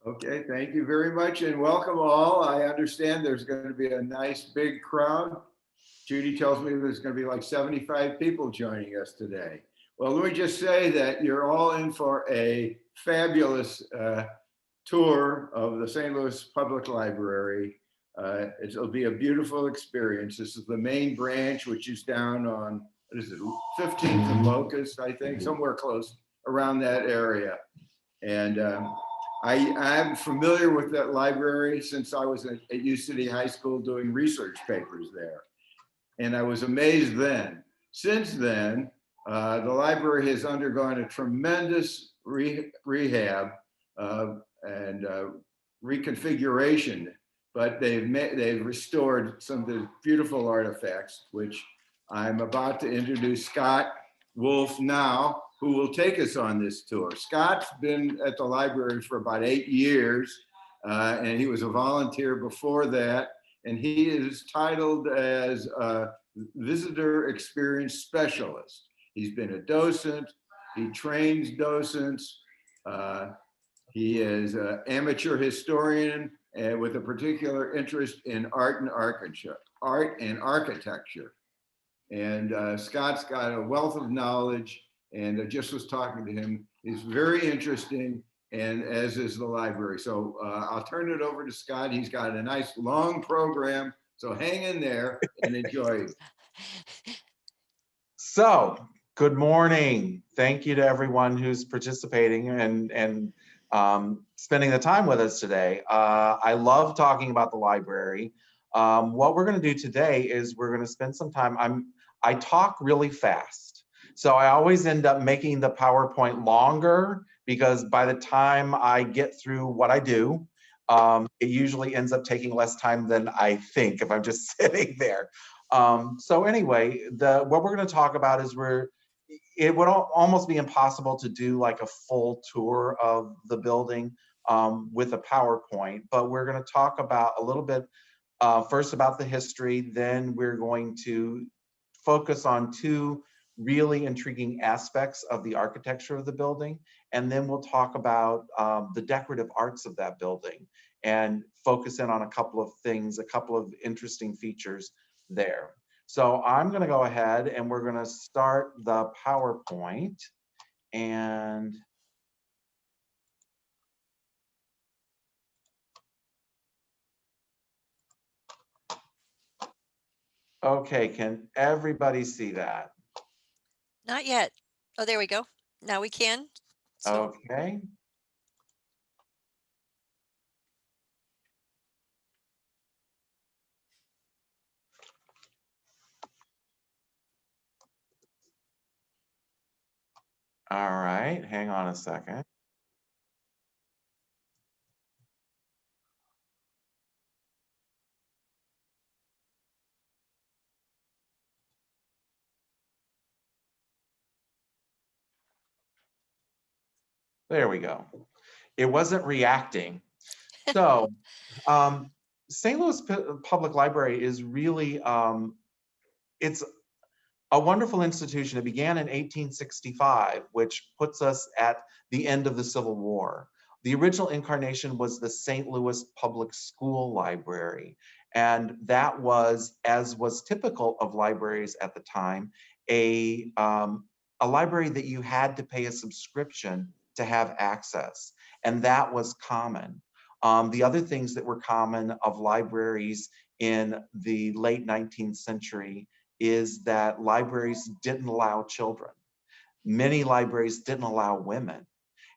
Okay, thank you very much and welcome all. I understand there's going to be a nice big crowd. Judy tells me there's going to be like 75 people joining us today. Well, let me just say that you're all in for a fabulous tour of the St. Louis Public Library. It'll be a beautiful experience. This is the main branch, which is down on, what is it, 15th and Locust, I think, somewhere close around that area. And I'm familiar with that library since I was at U City High School doing research papers there. And I was amazed then. Since then, the library has undergone a tremendous rehab and reconfiguration, but they've restored some of the beautiful artifacts, which I'm about to introduce Scott Wolfe now, who will take us on this tour. Scott's been at the library for about 8 years, and he was a volunteer before that. And he is titled as a visitor experience specialist. He's been a docent, he trains docents. He is an amateur historian with a particular interest in art and architecture. And Scott's got a wealth of knowledge, and I just was talking to him. He's very interesting, and as is the library. So I'll turn it over to Scott. He's got a nice long program, so hang in there and enjoy it. So, good morning. Thank you to everyone who's participating and spending the time with us today. I love talking about the library. What we're going to do today is we're going to spend some time. I talk really fast, so I always end up making the PowerPoint longer because by the time I get through what I do, it usually ends up taking less time than I think if I'm just sitting there. So anyway, what we're going to talk about is it would almost be impossible to do like a full tour of the building with a PowerPoint, but we're going to talk about a little bit first about the history, then we're going to focus on two really intriguing aspects of the architecture of the building, and then we'll talk about the decorative arts of that building and focus in on a couple of things, a couple of interesting features there. So I'm going to go ahead and we're going to start the PowerPoint. And okay, can everybody see that? Not yet. Oh, there we go. Now we can. So, Okay. All right, hang on a second. There we go. It wasn't reacting. So, St. Louis Public Library is really, it's a wonderful institution. It began in 1865, which puts us at the end of the Civil War. The original incarnation was the St. Louis Public School Library. And that was, as was typical of libraries at the time, a library that you had to pay a subscription to have access. And that was common. The other things that were common of libraries in the late 19th century is that libraries didn't allow children. Many libraries didn't allow women.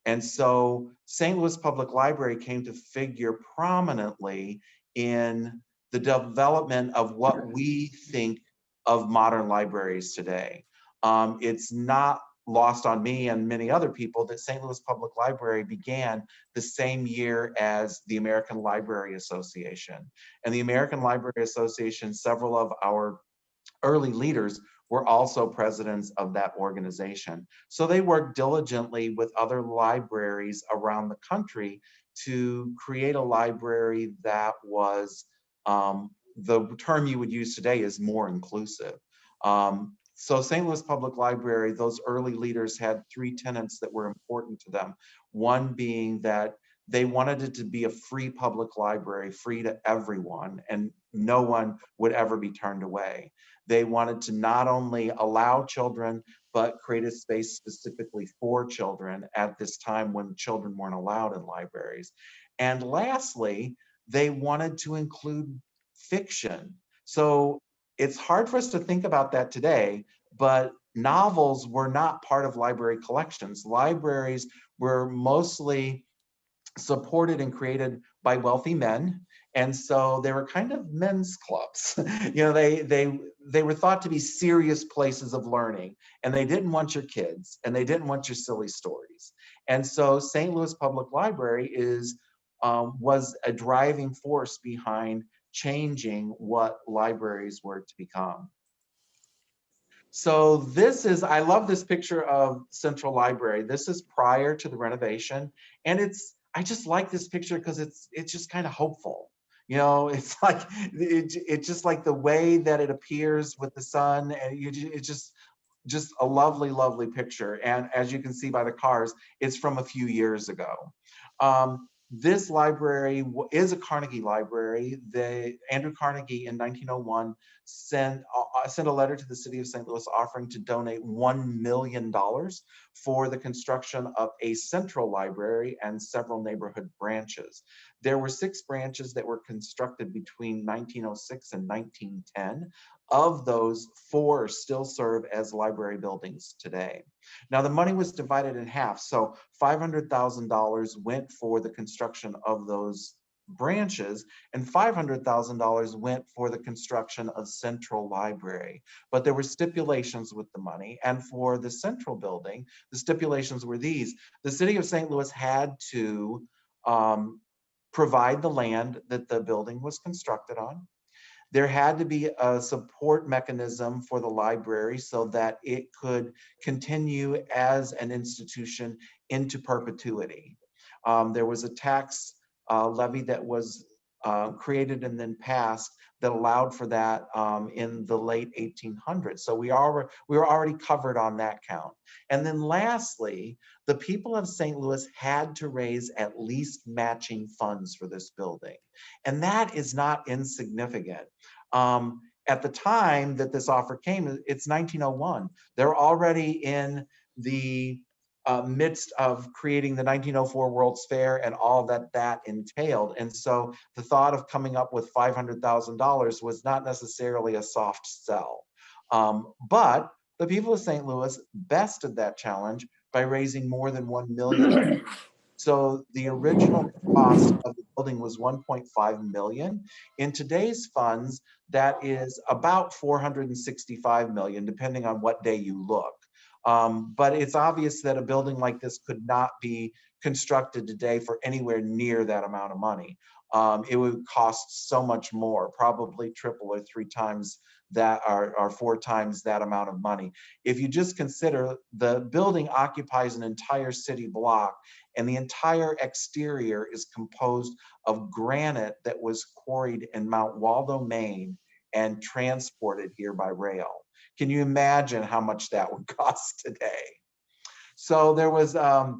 And so St. Louis Public Library came to figure prominently in the development of what we think of modern libraries today. It's not lost on me and many other people that St. Louis Public Library began the same year as the American Library Association. And the American Library Association, several of our early leaders were also presidents of that organization. So they worked diligently with other libraries around the country to create a library that was, the term you would use today is more inclusive. So St. Louis Public Library, those early leaders had three tenets that were important to them. One being that They wanted it to be a free public library, free to everyone, and no one would ever be turned away. They wanted to not only allow children, but create a space specifically for children at this time when children weren't allowed in libraries. And lastly, they wanted to include fiction. So it's hard for us to think about that today, but novels were not part of library collections. Libraries were mostly supported and created by wealthy men, and so they were kind of men's clubs. They were thought to be serious places of learning, and they didn't want your kids, and they didn't want your silly stories. And so St. Louis Public Library was a driving force behind changing what libraries were to become. So I love this picture of Central Library. This is prior to the renovation. And I just like this picture because it's just kind of hopeful. It's like, it's just like the way that it appears with the sun, and it's just a lovely, lovely picture. And as you can see by the cars, it's from a few years ago. This library is a Carnegie library. Andrew Carnegie in 1901 sent a letter to the city of St. Louis offering to donate $1 million for the construction of a central library and several neighborhood branches. There were 6 branches that were constructed between 1906 and 1910. Of those, 4 still serve as library buildings today. Now, the money was divided in half. So $500,000 went for the construction of those branches, and $500,000 went for the construction of Central Library. But there were stipulations with the money. And for the central building, the stipulations were these. The city of St. Louis had to provide the land that the building was constructed on. There had to be a support mechanism for the library so that it could continue as an institution into perpetuity. There was a tax levy that was created and then passed that allowed for that in the late 1800s. So we were already covered on that count. And then lastly, the people of St. Louis had to raise at least matching funds for this building. And that is not insignificant. At the time that this offer came, it's 1901. They're already in the midst of creating the 1904 World's Fair and all that entailed. And so the thought of coming up with $500,000 was not necessarily a soft sell. But the people of St. Louis bested that challenge by raising more than $1 million. So the original cost of the building was $1.5 million. In today's funds, that is about $465 million, depending on what day you look. But it's obvious that a building like this could not be constructed today for anywhere near that amount of money. It would cost so much more, probably triple or 3 times that, or 4 times that amount of money. If you just consider the building occupies an entire city block, and the entire exterior is composed of granite that was quarried in Mount Waldo, Maine, and transported here by rail. Can you imagine how much that would cost today? So there was a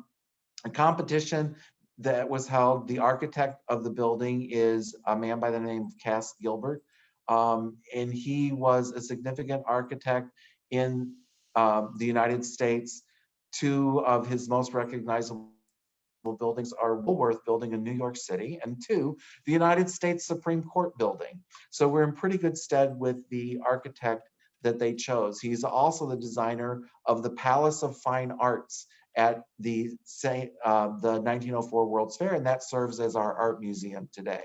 competition that was held. The architect of the building is a man by the name of Cass Gilbert. And he was a significant architect in the United States. 2 of his most recognizable buildings are Woolworth Building in New York City, and 2, the United States Supreme Court Building. So we're in pretty good stead with the architect that they chose. He's also the designer of the Palace of Fine Arts at the 1904 World's Fair, and that serves as our art museum today.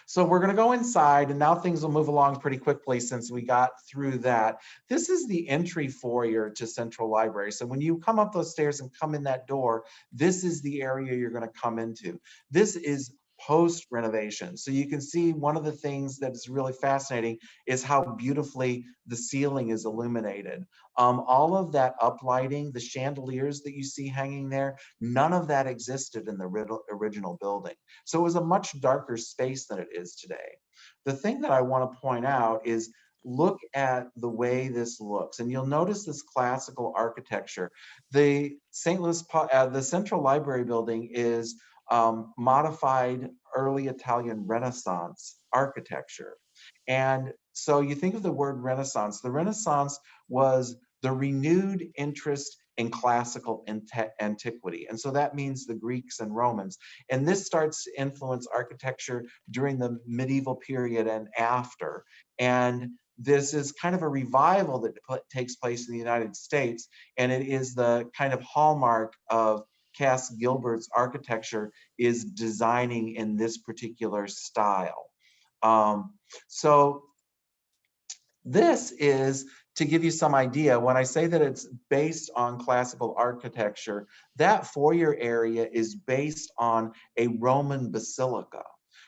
So we're going to go inside, and now things will move along pretty quickly since we got through that. This is the entry foyer to Central Library. So when you come up those stairs and come in that door, this is the area you're going to come into. This is post renovation. So you can see one of the things that is really fascinating is how beautifully the ceiling is illuminated. All of that uplighting, the chandeliers that you see hanging there, none of that existed in the original building. So it was a much darker space than it is today. The thing that I want to point out is look at the way this looks, and you'll notice this classical architecture. The St. Louis, the Central Library building is modified early Italian Renaissance architecture. And so you think of the word Renaissance. The Renaissance was the renewed interest in classical antiquity. And so that means the Greeks and Romans. And this starts to influence architecture during the medieval period and after. And this is kind of a revival that takes place in the United States. And it is the kind of hallmark of Cass Gilbert's architecture, is designing in this particular style. So this is to give you some idea. When I say that it's based on classical architecture, that foyer area is based on a Roman basilica.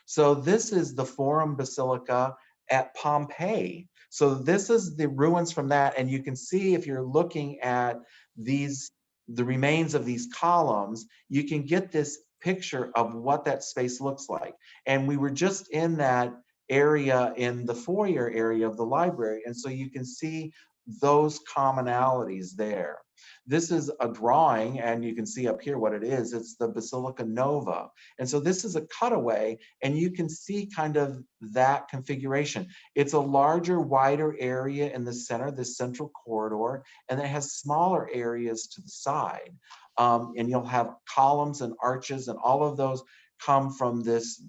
So this is the Forum Basilica at Pompeii. So this is the ruins from that. And you can see, if you're looking at the remains of these columns, you can get this picture of what that space looks like. And we were just in that area in the foyer area of the library. And so you can see those commonalities there. This is a drawing, and you can see up here what it is. It's the Basilica Nova. And so this is a cutaway, and you can see kind of that configuration. It's a larger, wider area in the center, the central corridor, and it has smaller areas to the side. And you'll have columns and arches, and all of those come from this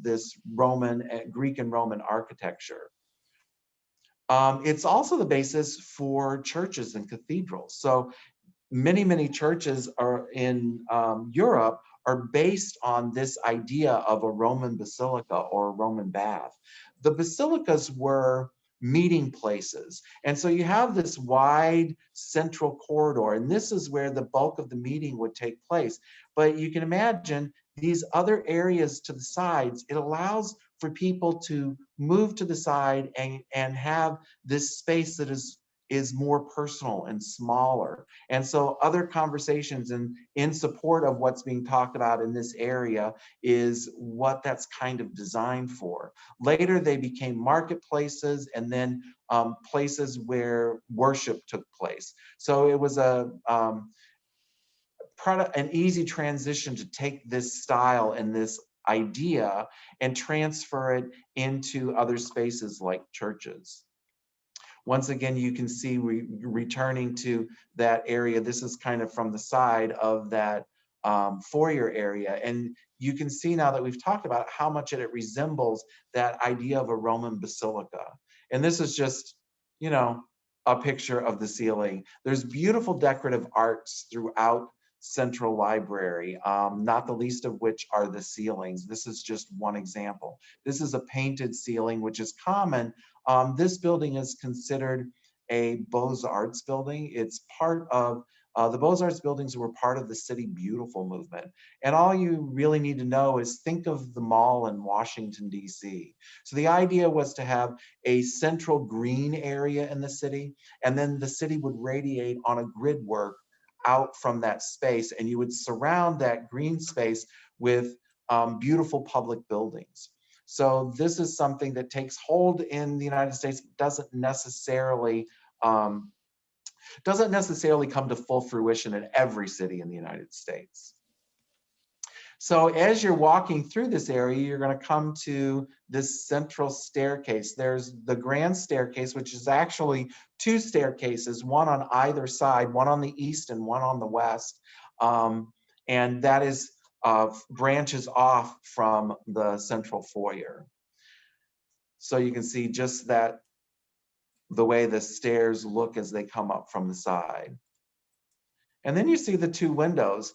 Roman, Greek and Roman architecture. It's also the basis for churches and cathedrals. So many churches are in Europe are based on this idea of a Roman basilica or a Roman bath. The basilicas were meeting places. And so you have this wide central corridor, and this is where the bulk of the meeting would take place. But you can imagine these other areas to the sides, it allows for people to move to the side and have this space that is more personal and smaller. And so other conversations in support of what's being talked about in this area is what that's kind of designed for. Later, they became marketplaces, and then places where worship took place. So it was an easy transition to take this style and this idea and transfer it into other spaces like churches. Once again, you can see returning to that area. This is kind of from the side of that foyer area. And you can see now that we've talked about how much it resembles that idea of a Roman basilica. And this is just, you know, a picture of the ceiling. There's beautiful decorative arts throughout Central Library, not the least of which are the ceilings. This is just one example. This is a painted ceiling, which is common. This building is considered a Beaux-Arts building. It's part of the Beaux-Arts buildings were part of the City Beautiful movement. And all you really need to know is think of the mall in Washington, D.C. So the idea was to have a central green area in the city, and then the city would radiate on a grid work out from that space, and you would surround that green space with beautiful public buildings. So this is something that takes hold in the United States, doesn't necessarily come to full fruition in every city in the United States. So as you're walking through this area, you're going to come to this central staircase. There's the grand staircase, which is actually two staircases, one on either side, one on the east and one on the west. And that is branches off from the central foyer. So you can see just that, the way the stairs look as they come up from the side. And then you see the two windows.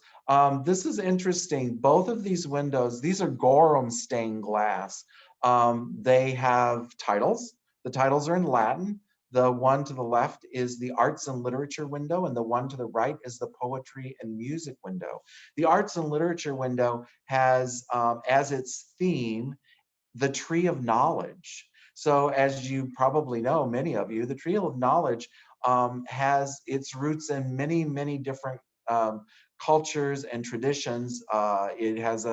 This is interesting. Both of these windows, these are Gorham stained glass. They have titles. The titles are in Latin. The one to the left is the arts and literature window, and the one to the right is the poetry and music window. The arts and literature window has as its theme the tree of knowledge. So as you probably know, many of you, the tree of knowledge has its roots in many different cultures and traditions. It has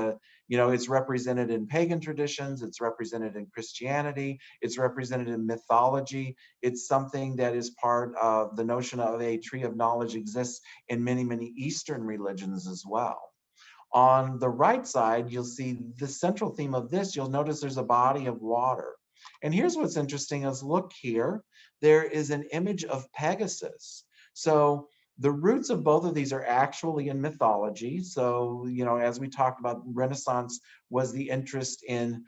it's represented in pagan traditions, it's represented in Christianity, it's represented in mythology. It's something that is part of the notion of a tree of knowledge exists in many Eastern religions as well. On the right side, you'll see the central theme of this. You'll notice there's a body of water. And here's what's interesting is look here, there is an image of Pegasus. So the roots of both of these are actually in mythology. So, you know, as we talked about, Renaissance was the interest in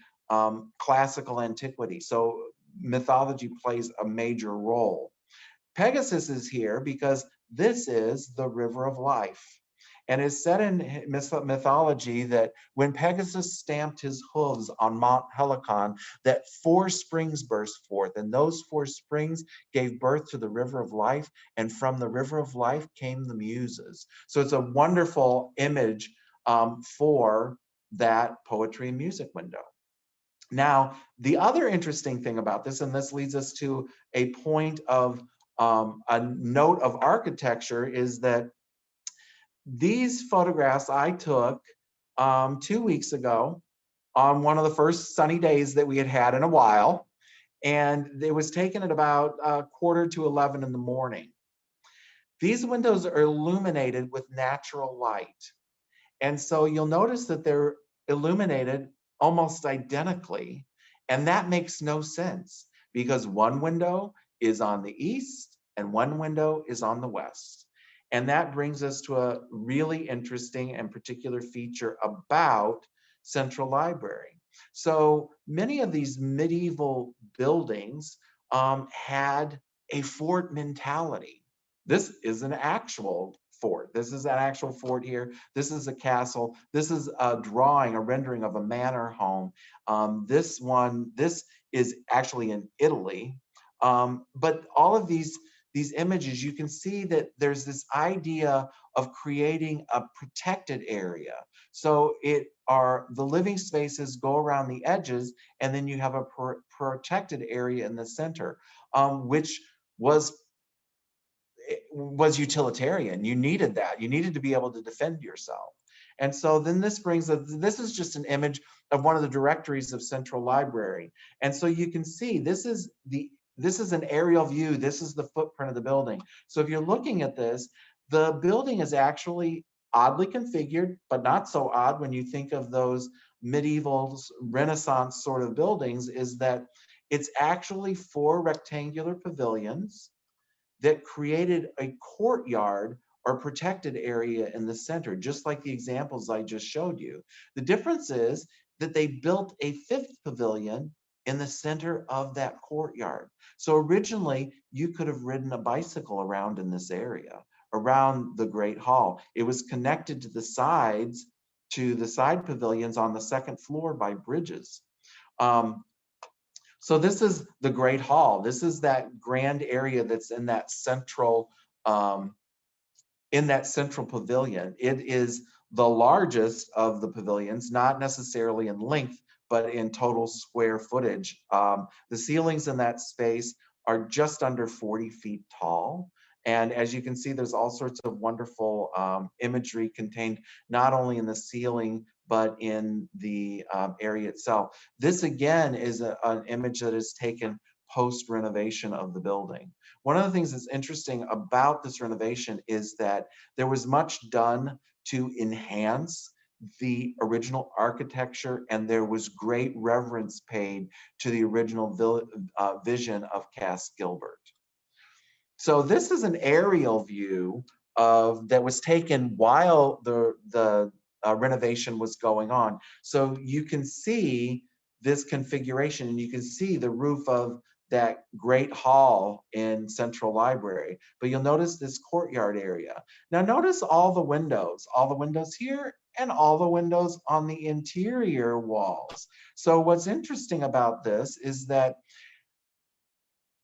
classical antiquity. So mythology plays a major role. Pegasus is here because this is the river of life. And it's said in mythology that when Pegasus stamped his hooves on Mount Helicon, that 4 springs burst forth, and those 4 springs gave birth to the river of life, and from the river of life came the muses. So it's a wonderful image for that poetry and music window. Now, the other interesting thing about this, and this leads us to a point of a note of architecture, is that these photographs I took 2 weeks ago on one of the first sunny days that we had had in a while. And it was taken at about 10:45 in the morning. These windows are illuminated with natural light. And so you'll notice that they're illuminated almost identically. And that makes no sense because one window is on the east and one window is on the west. And that brings us to a really interesting and particular feature about Central Library. So many of these medieval buildings had a fort mentality. This is an actual fort. This is an actual fort here. This is a castle. This is a drawing, a rendering of a manor home. This is actually in Italy. But all of these images, you can see that there's this idea of creating a protected area. So the living spaces go around the edges, and then you have a protected area in the center, which was utilitarian. You needed that. You needed to be able to defend yourself. And so then this brings us, this is just an image of one of the directories of Central Library. And so you can see this is an aerial view. This is the footprint of the building. So if you're looking at this, the building is actually oddly configured, but not so odd when you think of those medieval Renaissance sort of buildings, is that it's actually 4 rectangular pavilions that created a courtyard or protected area in the center, just like the examples I just showed you. The difference is that they built a 5th pavilion in the center of that courtyard. So originally, you could have ridden a bicycle around in this area, around the Great Hall. It was connected to the side pavilions on the 2nd floor by bridges. So this is the Great Hall. This is that grand area that's in that central pavilion. It is the largest of the pavilions, not necessarily in length, but in total square footage. The ceilings in that space are just under 40 feet tall. And as you can see, there's all sorts of wonderful imagery contained not only in the ceiling, but in the area itself. This again is an image that is taken post-renovation of the building. One of the things that's interesting about this renovation is that there was much done to enhance the original architecture, and there was great reverence paid to the original vision of Cass Gilbert. So this is an aerial view that was taken while the renovation was going on. So you can see this configuration, and you can see the roof of that great hall in Central Library. But you'll notice this courtyard area. Now notice all the windows here and all the windows on the interior walls. So what's interesting about this is that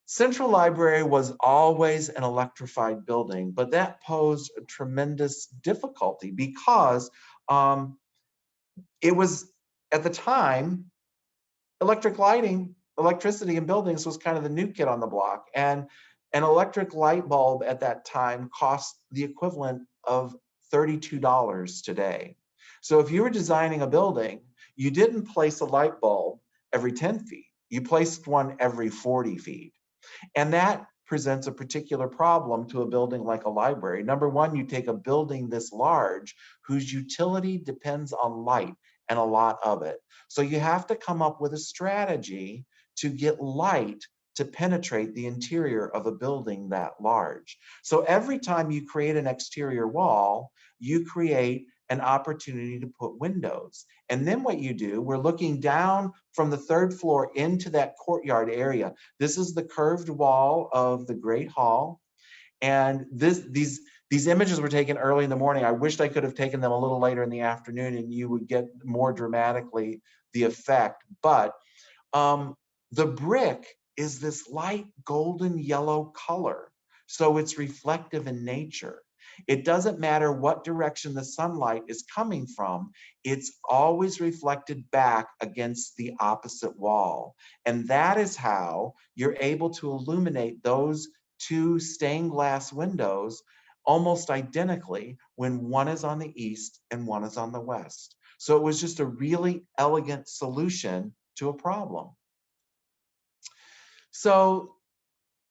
Central Library was always an electrified building, but that posed a tremendous difficulty because it was, at the time, electricity in buildings was kind of the new kid on the block. And an electric light bulb at that time cost the equivalent of $32 today. So if you were designing a building, you didn't place a light bulb every 10 feet. You placed one every 40 feet. And that presents a particular problem to a building like a library. Number one, you take a building this large whose utility depends on light and a lot of it. So you have to come up with a strategy to get light to penetrate the interior of a building that large. So every time you create an exterior wall, you create an opportunity to put windows. And then what you do, we're looking down from the third floor into that courtyard area. This is the curved wall of the Great Hall. And these images were taken early in the morning. I wished I could have taken them a little later in the afternoon and you would get more dramatically the effect. But the brick is this light golden yellow color. So it's reflective in nature. It doesn't matter what direction the sunlight is coming from, it's always reflected back against the opposite wall. And that is how you're able to illuminate those two stained glass windows almost identically when one is on the east and one is on the west. So it was just a really elegant solution to a problem. So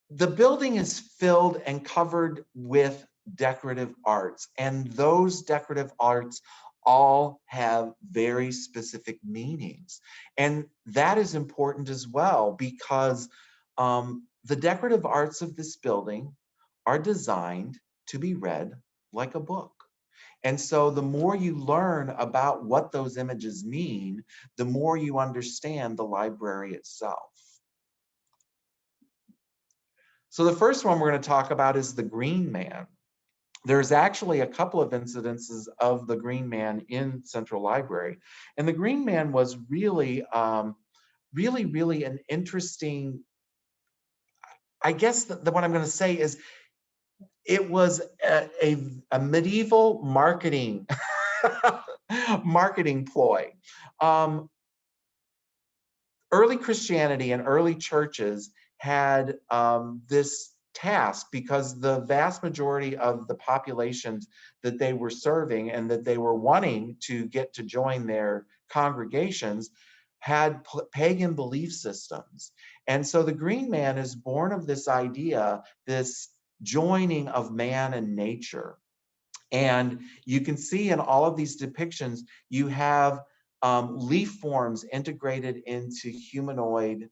the building is filled and covered with decorative arts, and those decorative arts all have very specific meanings. And that is important as well because the decorative arts of this building are designed to be read like a book. And so the more you learn about what those images mean, the more you understand the library itself. So the first one we're going to talk about is the Green Man. There's actually a couple of incidences of the Green Man in Central Library. And the Green Man was really, really an interesting, I guess what I'm going to say is it was a medieval marketing marketing ploy. Early Christianity and early churches had this task because the vast majority of the populations that they were serving and that they were wanting to get to join their congregations had pagan belief systems. And so the Green Man is born of this idea, this joining of man and nature. And you can see in all of these depictions, you have leaf forms integrated into humanoid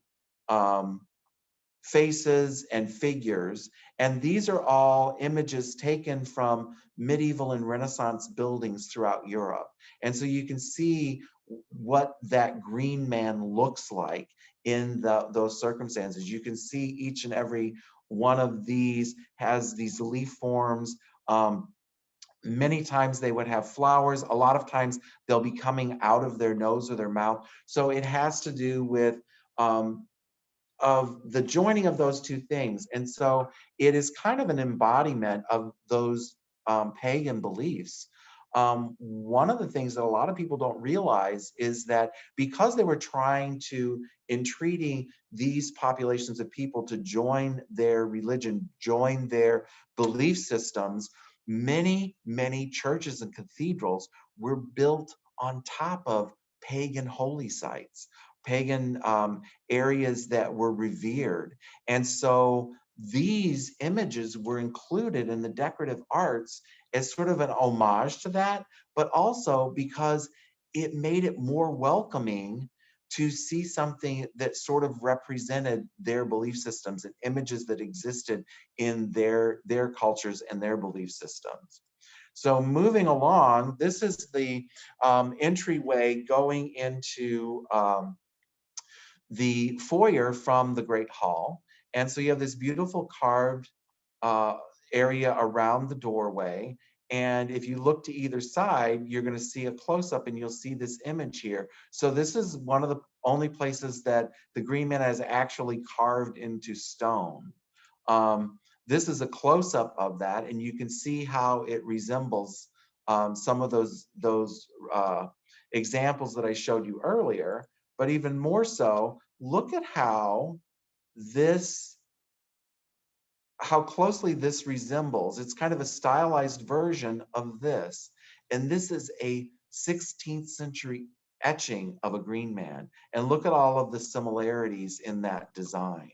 faces and figures. And these are all images taken from medieval and Renaissance buildings throughout Europe. And so you can see what that Green Man looks like in those circumstances. You can see each and every one of these has these leaf forms. Many times they would have flowers. A lot of times they'll be coming out of their nose or their mouth. So it has to do with of the joining of those two things. And so it is kind of an embodiment of those pagan beliefs. One of the things that a lot of people don't realize is that because they were trying to entreating these populations of people to join their religion, join their belief systems, many churches and cathedrals were built on top of pagan holy sites, pagan areas that were revered. And so these images were included in the decorative arts as sort of an homage to that, but also because it made it more welcoming to see something that sort of represented their belief systems and images that existed in their cultures and their belief systems. So moving along, this is the entryway going into the foyer from the Great Hall. And so you have this beautiful carved area around the doorway. And if you look to either side, you're going to see a close-up and you'll see this image here. So this is one of the only places that the Green Man has actually carved into stone. This is a close-up of that, and you can see how it resembles some of those examples that I showed you earlier. But even more so, look at how closely this resembles. It's kind of a stylized version of this. And this is a 16th century etching of a Green Man. And look at all of the similarities in that design.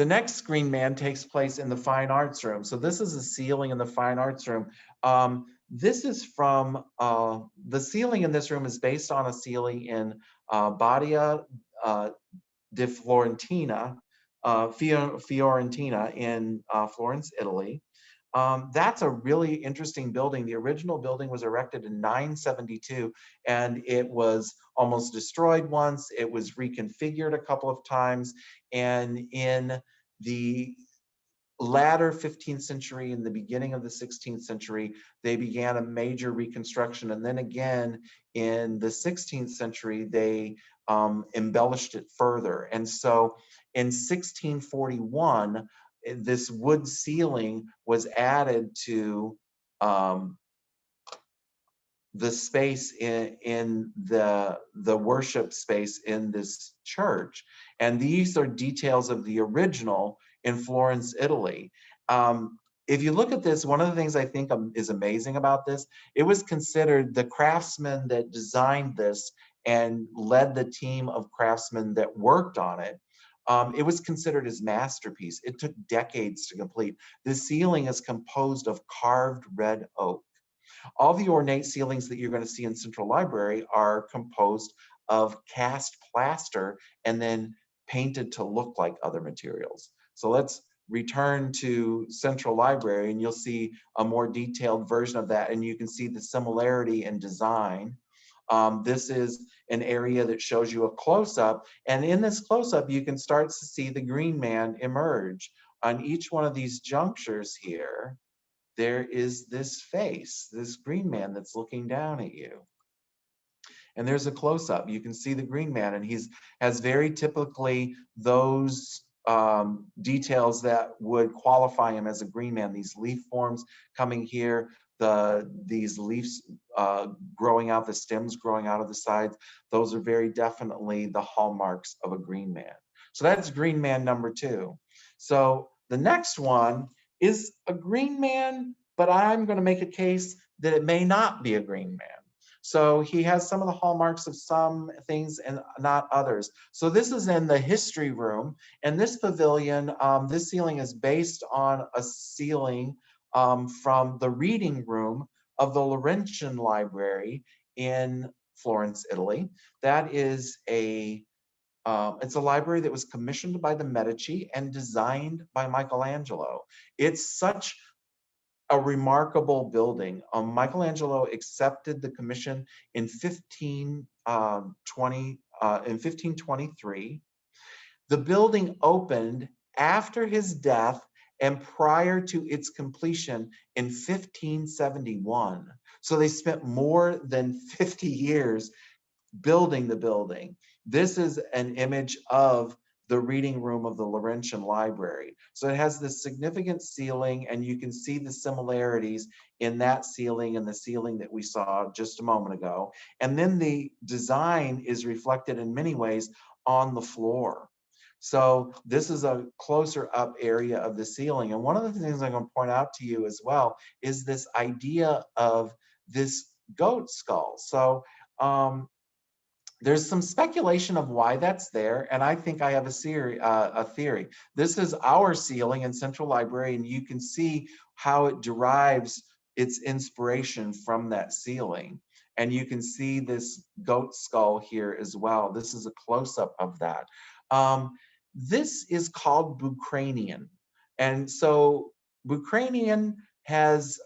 The next Green Man takes place in the fine arts room. So this is a ceiling in the fine arts room. This is from, the ceiling in this room is based on a ceiling in Badia di Florentina, Fiorentina in Florence, Italy. That's a really interesting building. The original building was erected in 972, and it was almost destroyed once. It was reconfigured a couple of times, and in the latter 15th century and the beginning of the 16th century, they began a major reconstruction. And then again, in the 16th century, they embellished it further. And so in 1641, this wood ceiling was added to um, the space in the worship space in this church. And these are details of the original in Florence, Italy. If you look at this, one of the things I think is amazing about this, it was considered the craftsman that designed this and led the team of craftsmen that worked on it. It was considered his masterpiece. It took decades to complete. The ceiling is composed of carved red oak. All the ornate ceilings that you're going to see in Central Library are composed of cast plaster and then painted to look like other materials. So let's return to Central Library and you'll see a more detailed version of that, and you can see the similarity in design. This is an area that shows you a close-up, and in this close-up you can start to see the Green Man emerge. On each one of these junctures here, there is this face, this Green Man that's looking down at you. And there's a close-up. You can see the Green Man, and he's has very typically those details that would qualify him as a Green Man. These leaf forms coming here, these leaves growing out, the stems growing out of the sides. Those are very definitely the hallmarks of a Green Man. So that's Green Man number 2. So the next one is a Green Man, but I'm going to make a case that it may not be a Green Man. So he has some of the hallmarks of some things and not others. So this is in the history room, and this pavilion, this ceiling is based on a ceiling from the reading room of the Laurentian Library in Florence, Italy. That is it's a library that was commissioned by the Medici and designed by Michelangelo. It's such a remarkable building. Michelangelo accepted the commission in 1523. The building opened after his death and prior to its completion in 1571. So they spent more than 50 years building the building. This is an image of the reading room of the Laurentian Library. So it has this significant ceiling, and you can see the similarities in that ceiling and the ceiling that we saw just a moment ago. And then the design is reflected in many ways on the floor. So this is a closer up area of the ceiling. And one of the things I'm going to point out to you as well is this idea of this goat skull. So there's some speculation of why that's there, and I think I have a theory. This is our ceiling in Central Library, and you can see how it derives its inspiration from that ceiling. And you can see this goat skull here as well. This is a close-up of that. This is called Bucranian. And so Bucranian has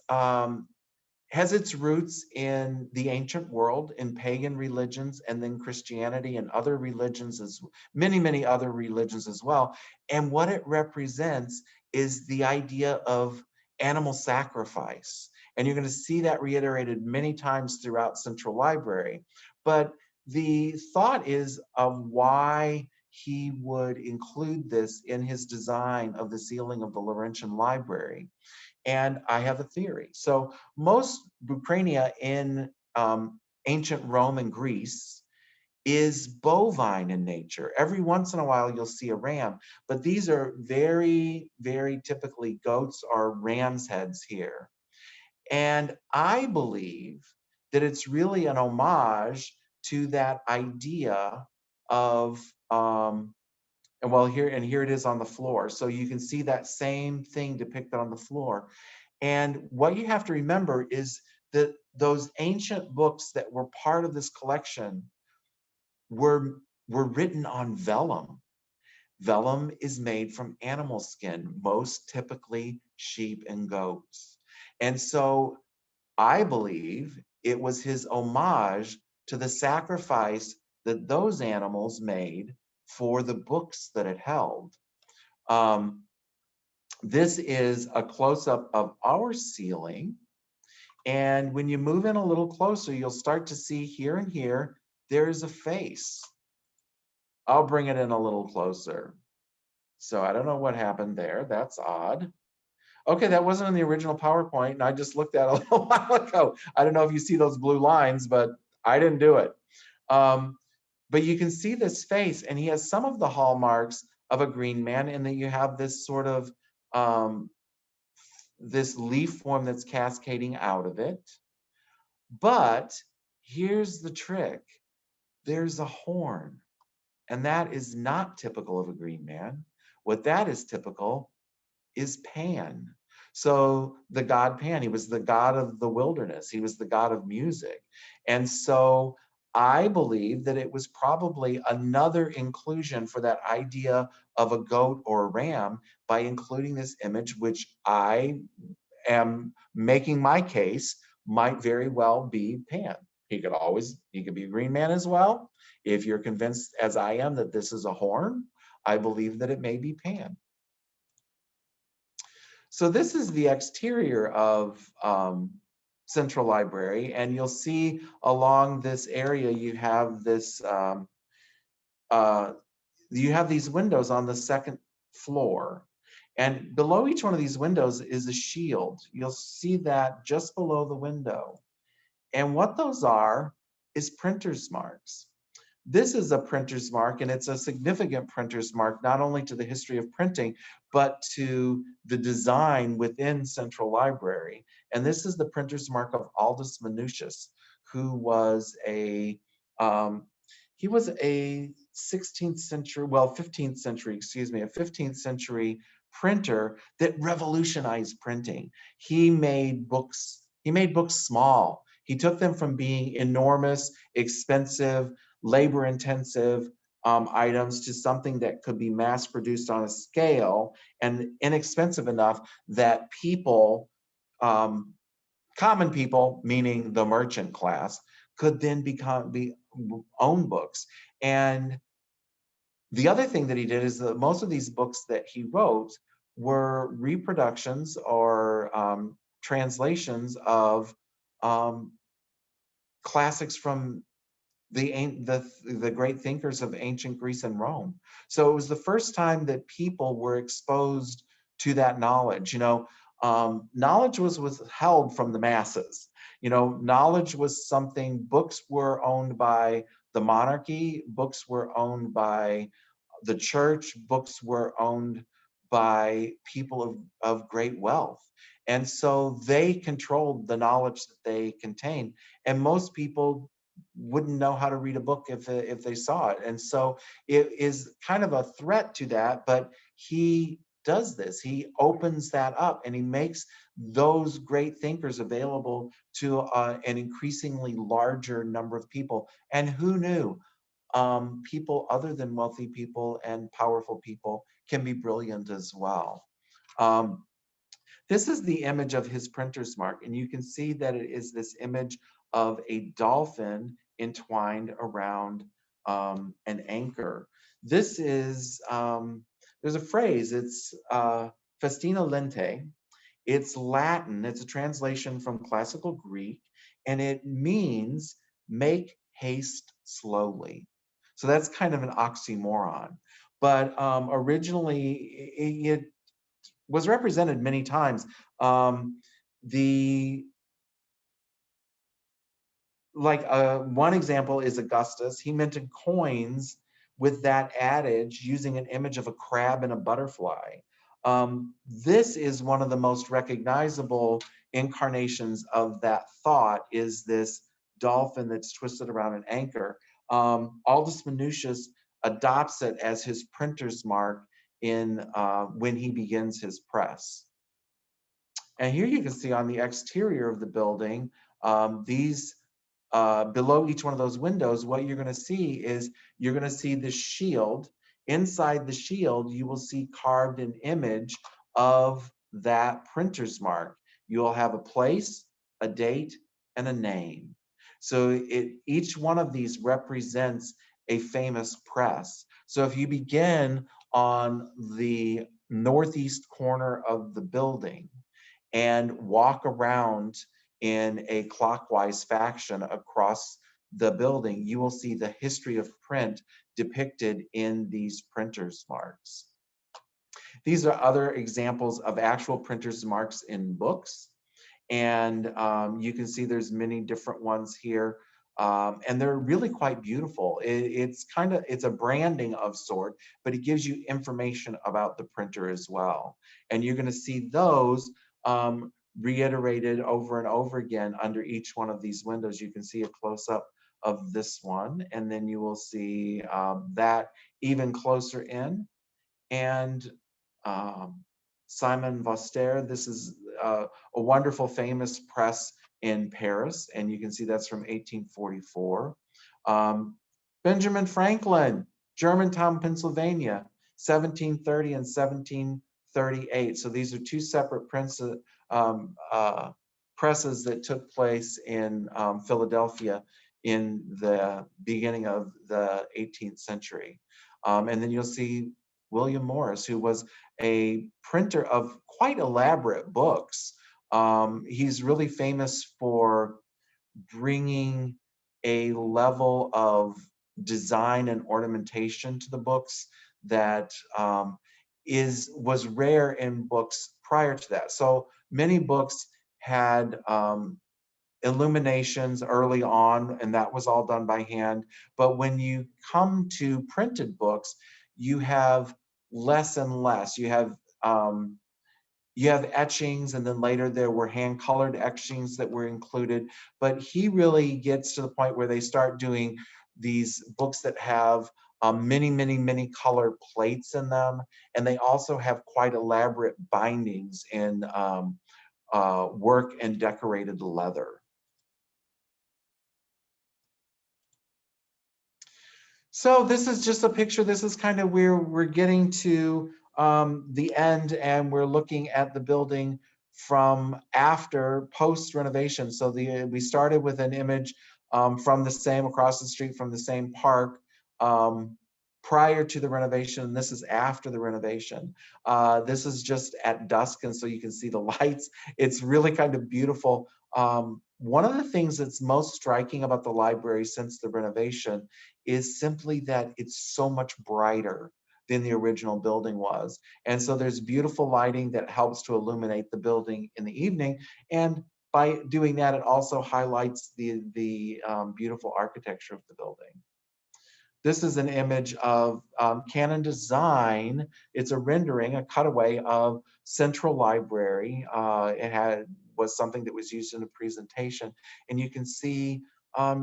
its roots in the ancient world, in pagan religions, and then Christianity and other religions, as many other religions as well. And what it represents is the idea of animal sacrifice. And you're going to see that reiterated many times throughout Central Library. But the thought is of why he would include this in his design of the ceiling of the Laurentian Library. And I have a theory. So most Bucrania in ancient Rome and Greece is bovine in nature. Every once in a while you'll see a ram, but these are very typically goats or ram's heads here. And I believe that it's really an homage to that idea of And well, here it is on the floor. So you can see that same thing depicted on the floor. And what you have to remember is that those ancient books that were part of this collection were written on vellum. Vellum is made from animal skin, most typically sheep and goats. And so I believe it was his homage to the sacrifice that those animals made for the books that it held. Um, this is a close-up of our ceiling. And when you move in a little closer, you'll start to see here and here, there's a face. I'll bring it in a little closer. So I don't know what happened there. That's odd. Okay, that wasn't in the original PowerPoint, and I just looked at it a little while ago. I don't know if you see those blue lines, but I didn't do it. But you can see this face, and he has some of the hallmarks of a green man, and then you have this sort of this leaf form that's cascading out of it. But here's the trick. There's a horn, and that is not typical of a green man. What that is typical is Pan. So the god Pan, he was the god of the wilderness. He was the god of music. And so I believe that it was probably another inclusion for that idea of a goat or a ram by including this image, which I am making my case might very well be Pan. He could be a green man as well. If you're convinced as I am that this is a horn, I believe that it may be Pan. So this is the exterior of Central Library, and you'll see along this area you have this you have these windows on the second floor, and below each one of these windows is a shield. You'll see that just below the window, and what those are is printer's marks. This is a printer's mark, and it's a significant printer's mark, not only to the history of printing, but to the design within Central Library. And this is the printer's mark of Aldus Manutius, who was he was a 16th century, well, 15th century, excuse me, a 15th century printer that revolutionized printing. He made books small. He took them from being enormous, expensive, labor intensive items to something that could be mass produced on a scale and inexpensive enough that people, common people, meaning the merchant class, could then own books. And the other thing that he did is that most of these books that he wrote were reproductions or translations of classics from the great thinkers of ancient Greece and Rome. So it was the first time that people were exposed to that knowledge. Knowledge was withheld from the masses. Knowledge was something, books were owned by the monarchy, books were owned by the church, books were owned by people of great wealth. And so they controlled the knowledge that they contained. And most people wouldn't know how to read a book if they saw it. And so it is kind of a threat to that, but he does this. He opens that up and he makes those great thinkers available to an increasingly larger number of people. And who knew? People other than wealthy people and powerful people can be brilliant as well. This is the image of his printer's mark, and you can see that it is this image of a dolphin entwined around an anchor. This is, there's a phrase, it's festina lente. It's Latin, it's a translation from classical Greek, and it means make haste slowly. So that's kind of an oxymoron. But originally, it was represented many times. One example is Augustus. He minted coins with that adage using an image of a crab and a butterfly. This is one of the most recognizable incarnations of that thought, is this dolphin that's twisted around an anchor. Aldus Manutius adopts it as his printer's mark in when he begins his press. And here you can see on the exterior of the building, these below each one of those windows, what you're going to see is you're going to see the shield. Inside the shield, you will see carved an image of that printer's mark. You'll have a place, a date, and a name. So each one of these represents a famous press. So if you begin on the northeast corner of the building and walk around in a clockwise fashion across the building, you will see the history of print depicted in these printers' marks. These are other examples of actual printers' marks in books. And you can see there's many different ones here. And they're really quite beautiful. It's a branding of sort, but it gives you information about the printer as well. And you're going to see those reiterated over and over again under each one of these windows. You can see a close-up of this one, and then you will see that even closer in. And Simon Vostère, this is a wonderful famous press in Paris, and you can see that's from 1844. Benjamin Franklin, Germantown, Pennsylvania, 1730 and 1738. So these are two separate presses that took place in Philadelphia in the beginning of the 18th century. And then you'll see William Morris, who was a printer of quite elaborate books. He's really famous for bringing a level of design and ornamentation to the books that was rare in books prior to that. So many books had illuminations early on, and that was all done by hand. But when you come to printed books, you have less and less. You have etchings, and then later there were hand-colored etchings that were included. But he really gets to the point where they start doing these books that have many, many, many color plates in them, and they also have quite elaborate bindings in work and decorated leather. So this is just a picture. This is kind of where we're getting to the end, and we're looking at the building from after post renovation. So we started with an image from the same across the street from the same park prior to the renovation. And this is after the renovation. This is just at dusk, and so you can see the lights. It's really kind of beautiful. One of the things that's most striking about the library since the renovation is simply that it's so much brighter than the original building was. And so there's beautiful lighting that helps to illuminate the building in the evening. And by doing that, it also highlights the beautiful architecture of the building. This is an image of Canon Design. It's a rendering, a cutaway of Central Library. It was something that was used in a presentation. And you can see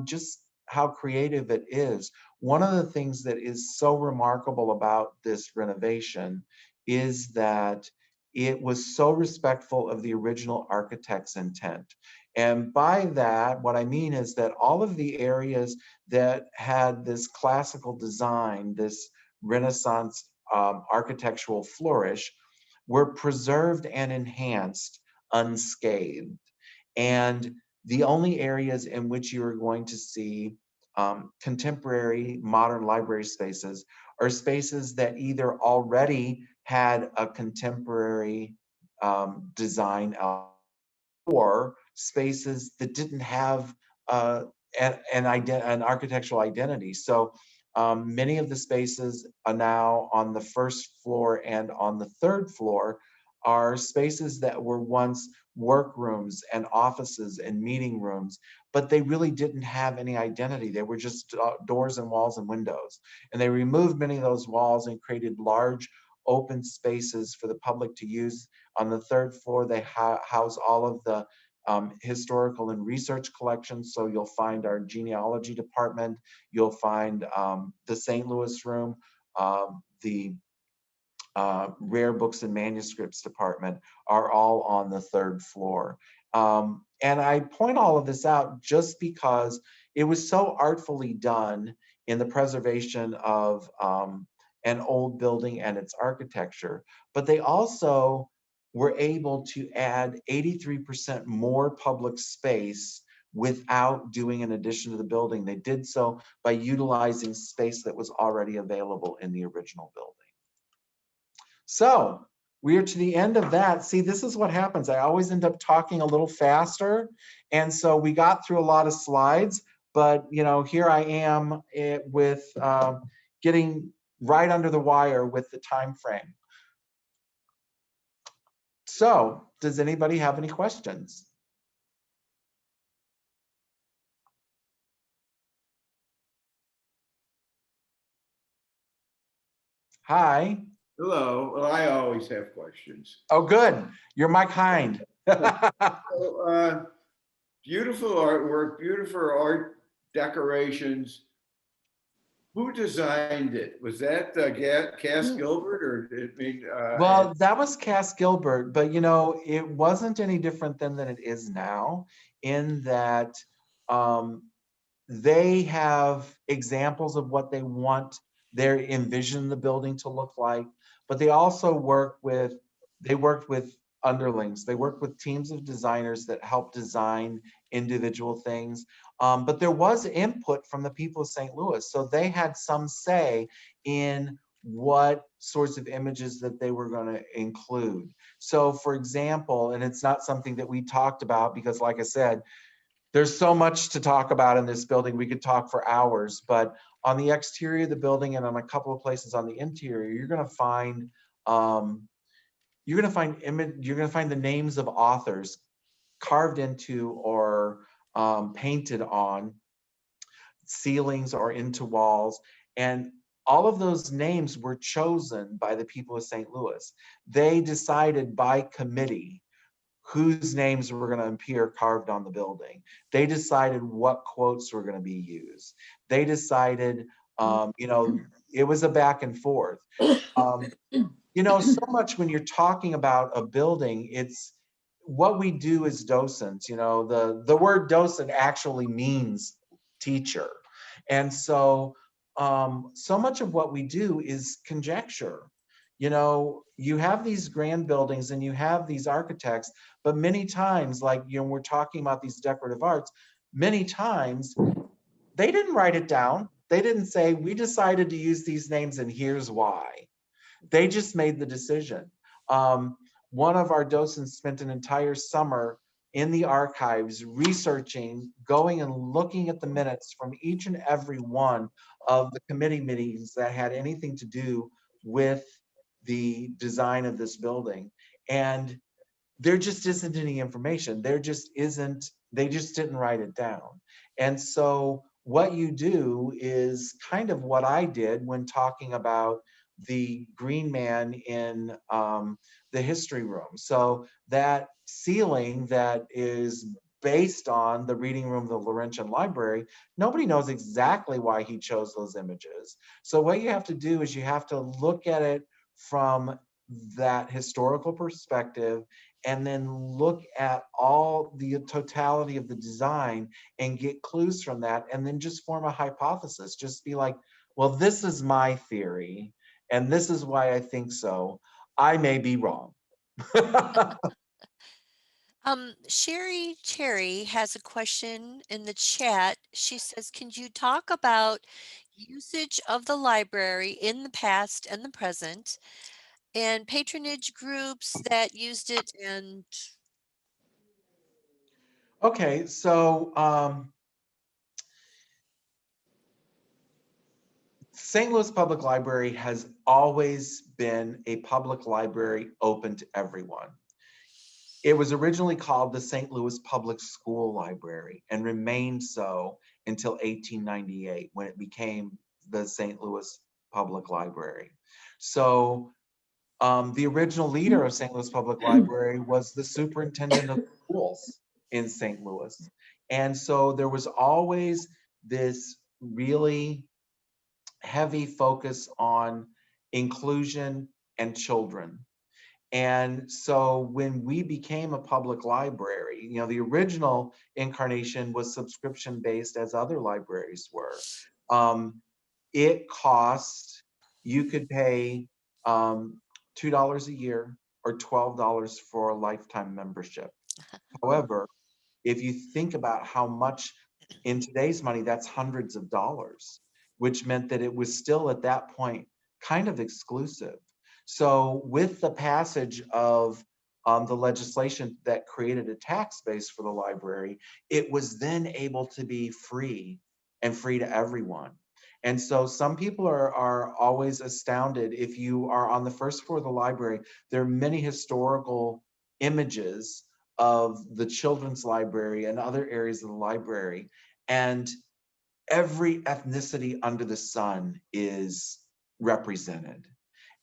just how creative it is. One of the things that is so remarkable about this renovation is that it was so respectful of the original architect's intent. And by that, what I mean is that all of the areas that had this classical design, this Renaissance architectural flourish, were preserved and enhanced unscathed. And the only areas in which you are going to see contemporary modern library spaces are spaces that either already had a contemporary design or spaces that didn't have an architectural identity. So many of the spaces are now on the first floor and on the third floor are spaces that were once workrooms and offices and meeting rooms, but they really didn't have any identity. They were just doors and walls and windows. And they removed many of those walls and created large open spaces for the public to use. On the third floor, they house all of the historical and research collections. So you'll find our genealogy department, you'll find the St. Louis room, the rare books and manuscripts department are all on the third floor. And I point all of this out just because it was so artfully done in the preservation of an old building and its architecture, but they also were able to add 83% more public space without doing an addition to the building. They did so by utilizing space that was already available in the original building. So we are to the end of that. See, this is what happens. I always end up talking a little faster. And so we got through a lot of slides, but here I am with getting right under the wire with the time frame. So does anybody have any questions? Hi. Hello. Well, I always have questions. Oh, good. You're my kind. So, beautiful artwork, beautiful art decorations. Who designed it? Was that Cass Gilbert, or Well, that was Cass Gilbert, but it wasn't any different than it is now, in that they have examples of what they want they envision the building to look like, but they also worked with underlings. They worked with teams of designers that help design individual things. But there was input from the people of St. Louis, so they had some say in what sorts of images that they were going to include. So for example, and it's not something that we talked about because, like I said, there's so much to talk about in this building. We could talk for hours, but on the exterior of the building and on a couple of places on the interior, you're going to find the names of authors carved into or painted on ceilings or into walls. And all of those names were chosen by the people of St. Louis. They decided by committee whose names were going to appear carved on the building. They decided what quotes were going to be used. They decided, it was a back and forth. So much when you're talking about a building, it's what we do as docents. The word docent actually means teacher. And so much of what we do is conjecture. You have these grand buildings and you have these architects, but many times, like, we're talking about these decorative arts, many times they didn't write it down. They didn't say, we decided to use these names and here's why. They just made the decision. One of our docents spent an entire summer in the archives researching, going and looking at the minutes from each and every one of the committee meetings that had anything to do with the design of this building. And there just isn't any information. They just didn't write it down. And so what you do is kind of what I did when talking about the green man in the history room. So that ceiling that is based on the reading room of the Laurentian Library, nobody knows exactly why he chose those images. So what you have to do is you have to look at it from that historical perspective, and then look at all the totality of the design and get clues from that, and then just form a hypothesis. Just be like, well, this is my theory, and this is why I think so. I may be wrong. Sherry Cherry has a question in the chat. She says, can you talk about usage of the library in the past and the present, and patronage groups that used it? And Okay, so St. Louis Public Library has always been a public library open to everyone. It was originally called the St. Louis Public School Library and remained so until 1898, when it became the St. Louis Public Library. So the original leader of St. Louis Public Library was the superintendent of schools. in St. Louis. And so there was always this really heavy focus on inclusion and children. And so when we became a public library, the original incarnation was subscription based, as other libraries were. Um, it cost, you could pay $2 a year or $12 for a lifetime membership. However, if you think about how much in today's money, that's hundreds of dollars, which meant that it was still at that point kind of exclusive. So with the passage of the legislation that created a tax base for the library, it was then able to be free and free to everyone. And so some people are always astounded. If you are on the first floor of the library, there are many historical images of the children's library and other areas of the library. And every ethnicity under the sun is represented.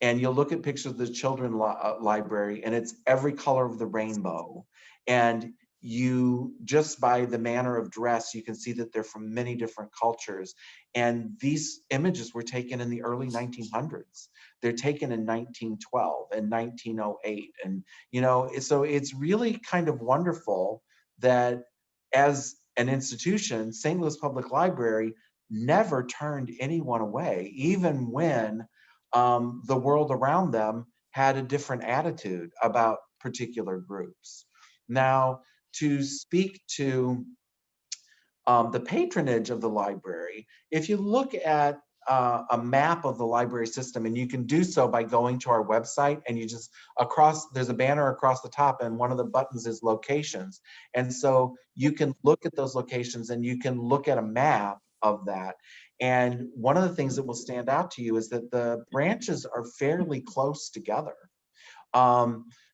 And you'll look at pictures of the library, and it's every color of the rainbow. And you, just by the manner of dress, you can see that they're from many different cultures. And these images were taken in the early 1900s. They're taken in 1912 and 1908. And, so it's really kind of wonderful that as an institution, St. Louis Public Library never turned anyone away, even when the world around them had a different attitude about particular groups. Now, to speak to the patronage of the library, if you look at a map of the library system, and you can do so by going to our website, and you just there's a banner across the top, and one of the buttons is locations. And so you can look at those locations, and you can look at a map of that. And one of the things that will stand out to you is that the branches are fairly close together.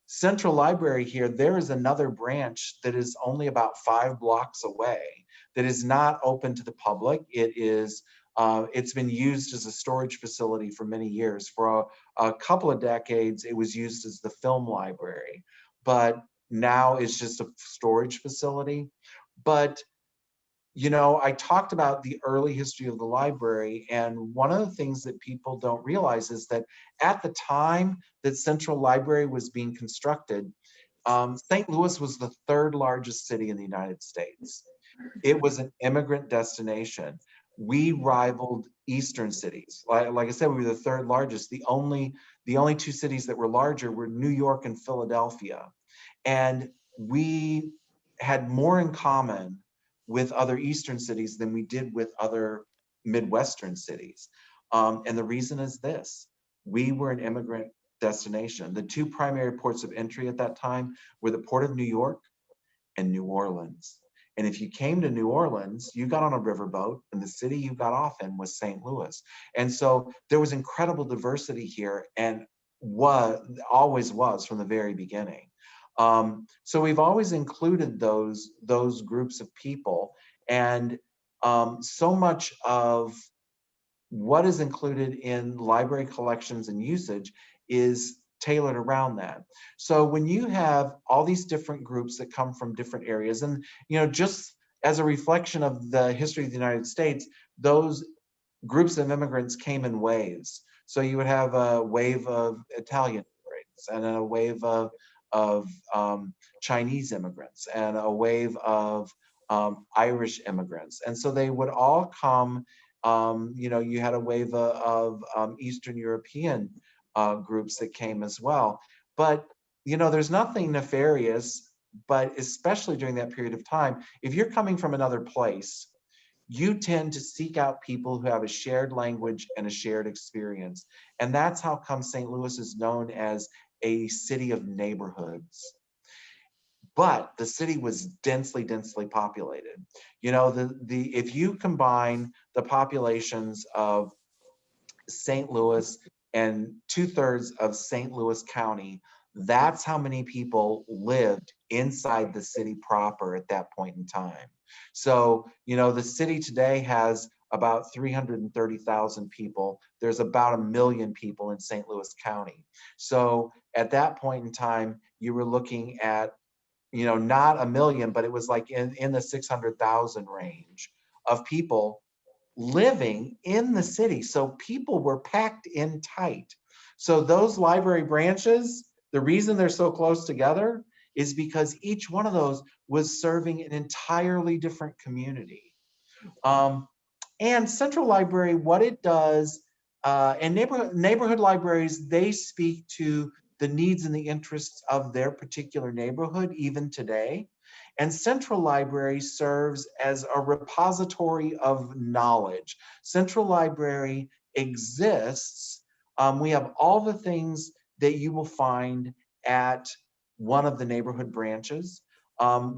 Central Library here, there is another branch that is only about 5 blocks away that is not open to the public. It's been used as a storage facility for many years. For a couple of decades, it was used as the film library, but now it's just a storage facility. But I talked about the early history of the library, and one of the things that people don't realize is that at the time that Central Library was being constructed, St. Louis was the 3rd largest city in the United States. It was an immigrant destination. We rivaled Eastern cities. Like I said, we were the 3rd largest. The only 2 cities that were larger were New York and Philadelphia. And we had more in common with other Eastern cities than we did with other Midwestern cities. And the reason is this: we were an immigrant destination. The 2 primary ports of entry at that time were the Port of New York and New Orleans. And if you came to New Orleans, you got on a riverboat, and the city you got off in was St. Louis. And so there was incredible diversity here, and always was from the very beginning. So we've always included those groups of people, and so much of what is included in library collections and usage is tailored around that. So when you have all these different groups that come from different areas, and just as a reflection of the history of the United States, those groups of immigrants came in waves. So you would have a wave of Italian immigrants, and a wave of Chinese immigrants, and a wave of Irish immigrants. And so they would all come. You had a wave of Eastern European groups that came as well. But there's nothing nefarious, but especially during that period of time, if you're coming from another place, you tend to seek out people who have a shared language and a shared experience. And that's how come St. Louis is known as a city of neighborhoods. But the city was densely populated. If you combine the populations of St. Louis and 2/3 of St. Louis County, that's how many people lived inside the city proper at that point in time. So, the city today has about 330,000 people. There's about 1 million people in St. Louis County. So at that point in time, you were looking at not a million, but it was like in the 600,000 range of people living in the city. So people were packed in tight. So those library branches, the reason they're so close together is because each one of those was serving an entirely different community. Um, and Central Library, what it does, and neighborhood libraries, they speak to the needs and the interests of their particular neighborhood, even today. And Central Library serves as a repository of knowledge. Central Library exists. We have all the things that you will find at one of the neighborhood branches.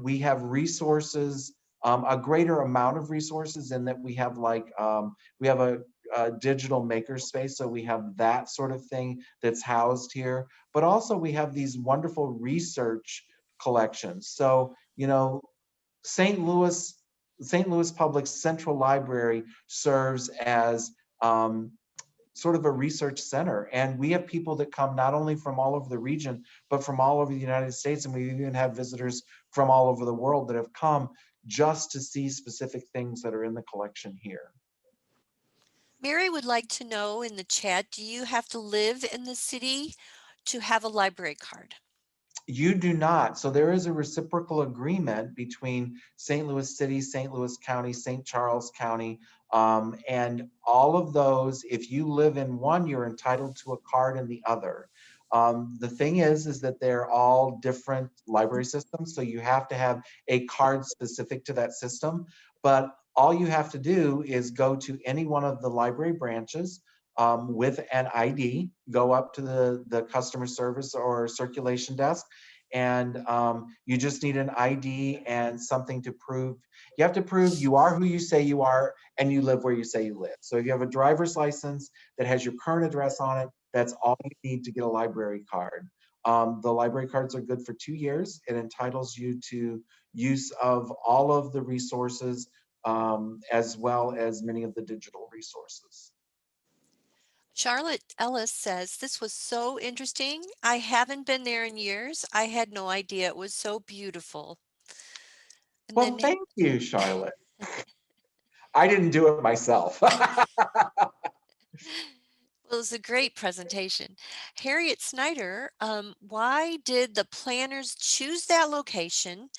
We have resources, a greater amount of resources in that we have we have a digital makerspace, so we have that sort of thing that's housed here, but also we have these wonderful research collections. So, St. Louis, St. Louis Public Central Library serves as sort of a research center. And we have people that come not only from all over the region, but from all over the United States. And we even have visitors from all over the world that have come just to see specific things that are in the collection here. Mary would like to know in the chat, do you have to live in the city to have a library card? You do not. So there is a reciprocal agreement between St. Louis City, St. Louis County, St. Charles County, and all of those. If you live in one, you're entitled to a card in the other. The thing is that they're all different library systems, so you have to have a card specific to that system. But all you have to do is go to any one of the library branches, with an ID, go up to the customer service or circulation desk, and you just need an ID and something to prove. You have to prove you are who you say you are and you live where you say you live. So if you have a driver's license that has your current address on it, that's all you need to get a library card. The library cards are good for 2 years. It entitles you to use of all of the resources, as well as many of the digital resources. Charlotte Ellis says, this was so interesting. I haven't been there in years. I had no idea it was so beautiful. And Well, then thank you, Charlotte. I didn't do it myself. Well, it was a great presentation. Harriet Snyder, why did the planners choose that location?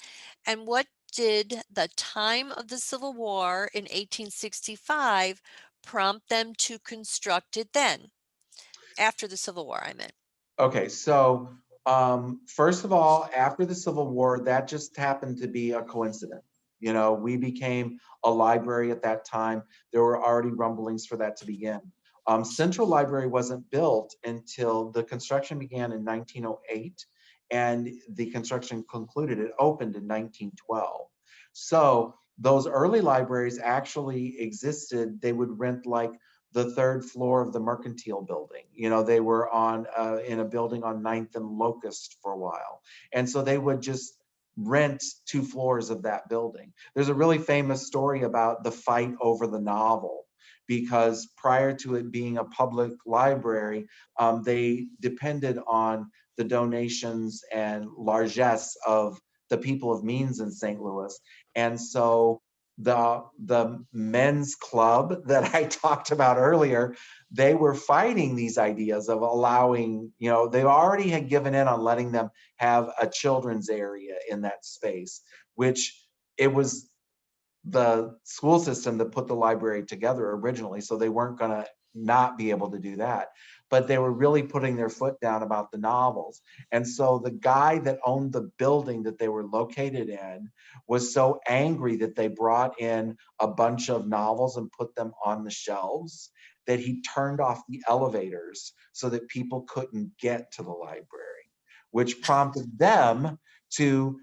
And what did the time of the Civil War in 1865 prompt them to construct it then? After the Civil War, I meant. Okay, so first of all, after the Civil War, that just happened to be a coincidence. We became a library at that time. There were already rumblings for that to begin. Central Library wasn't built until the construction began in 1908, and the construction concluded. It opened in 1912. So those early libraries actually existed. They would rent like the third floor of the Mercantile building. They were on in a building on 9th and Locust for a while. And so they would just rent 2 floors of that building. There's a really famous story about the fight over the novel, because prior to it being a public library, they depended on the donations and largesse of the people of means in St. Louis. And so the men's club that I talked about earlier, they were fighting these ideas of allowing, they already had given in on letting them have a children's area in that space, which it was the school system that put the library together originally, so they weren't going to not be able to do that. But they were really putting their foot down about the novels. And so the guy that owned the building that they were located in was so angry that they brought in a bunch of novels and put them on the shelves that he turned off the elevators so that people couldn't get to the library, which prompted them to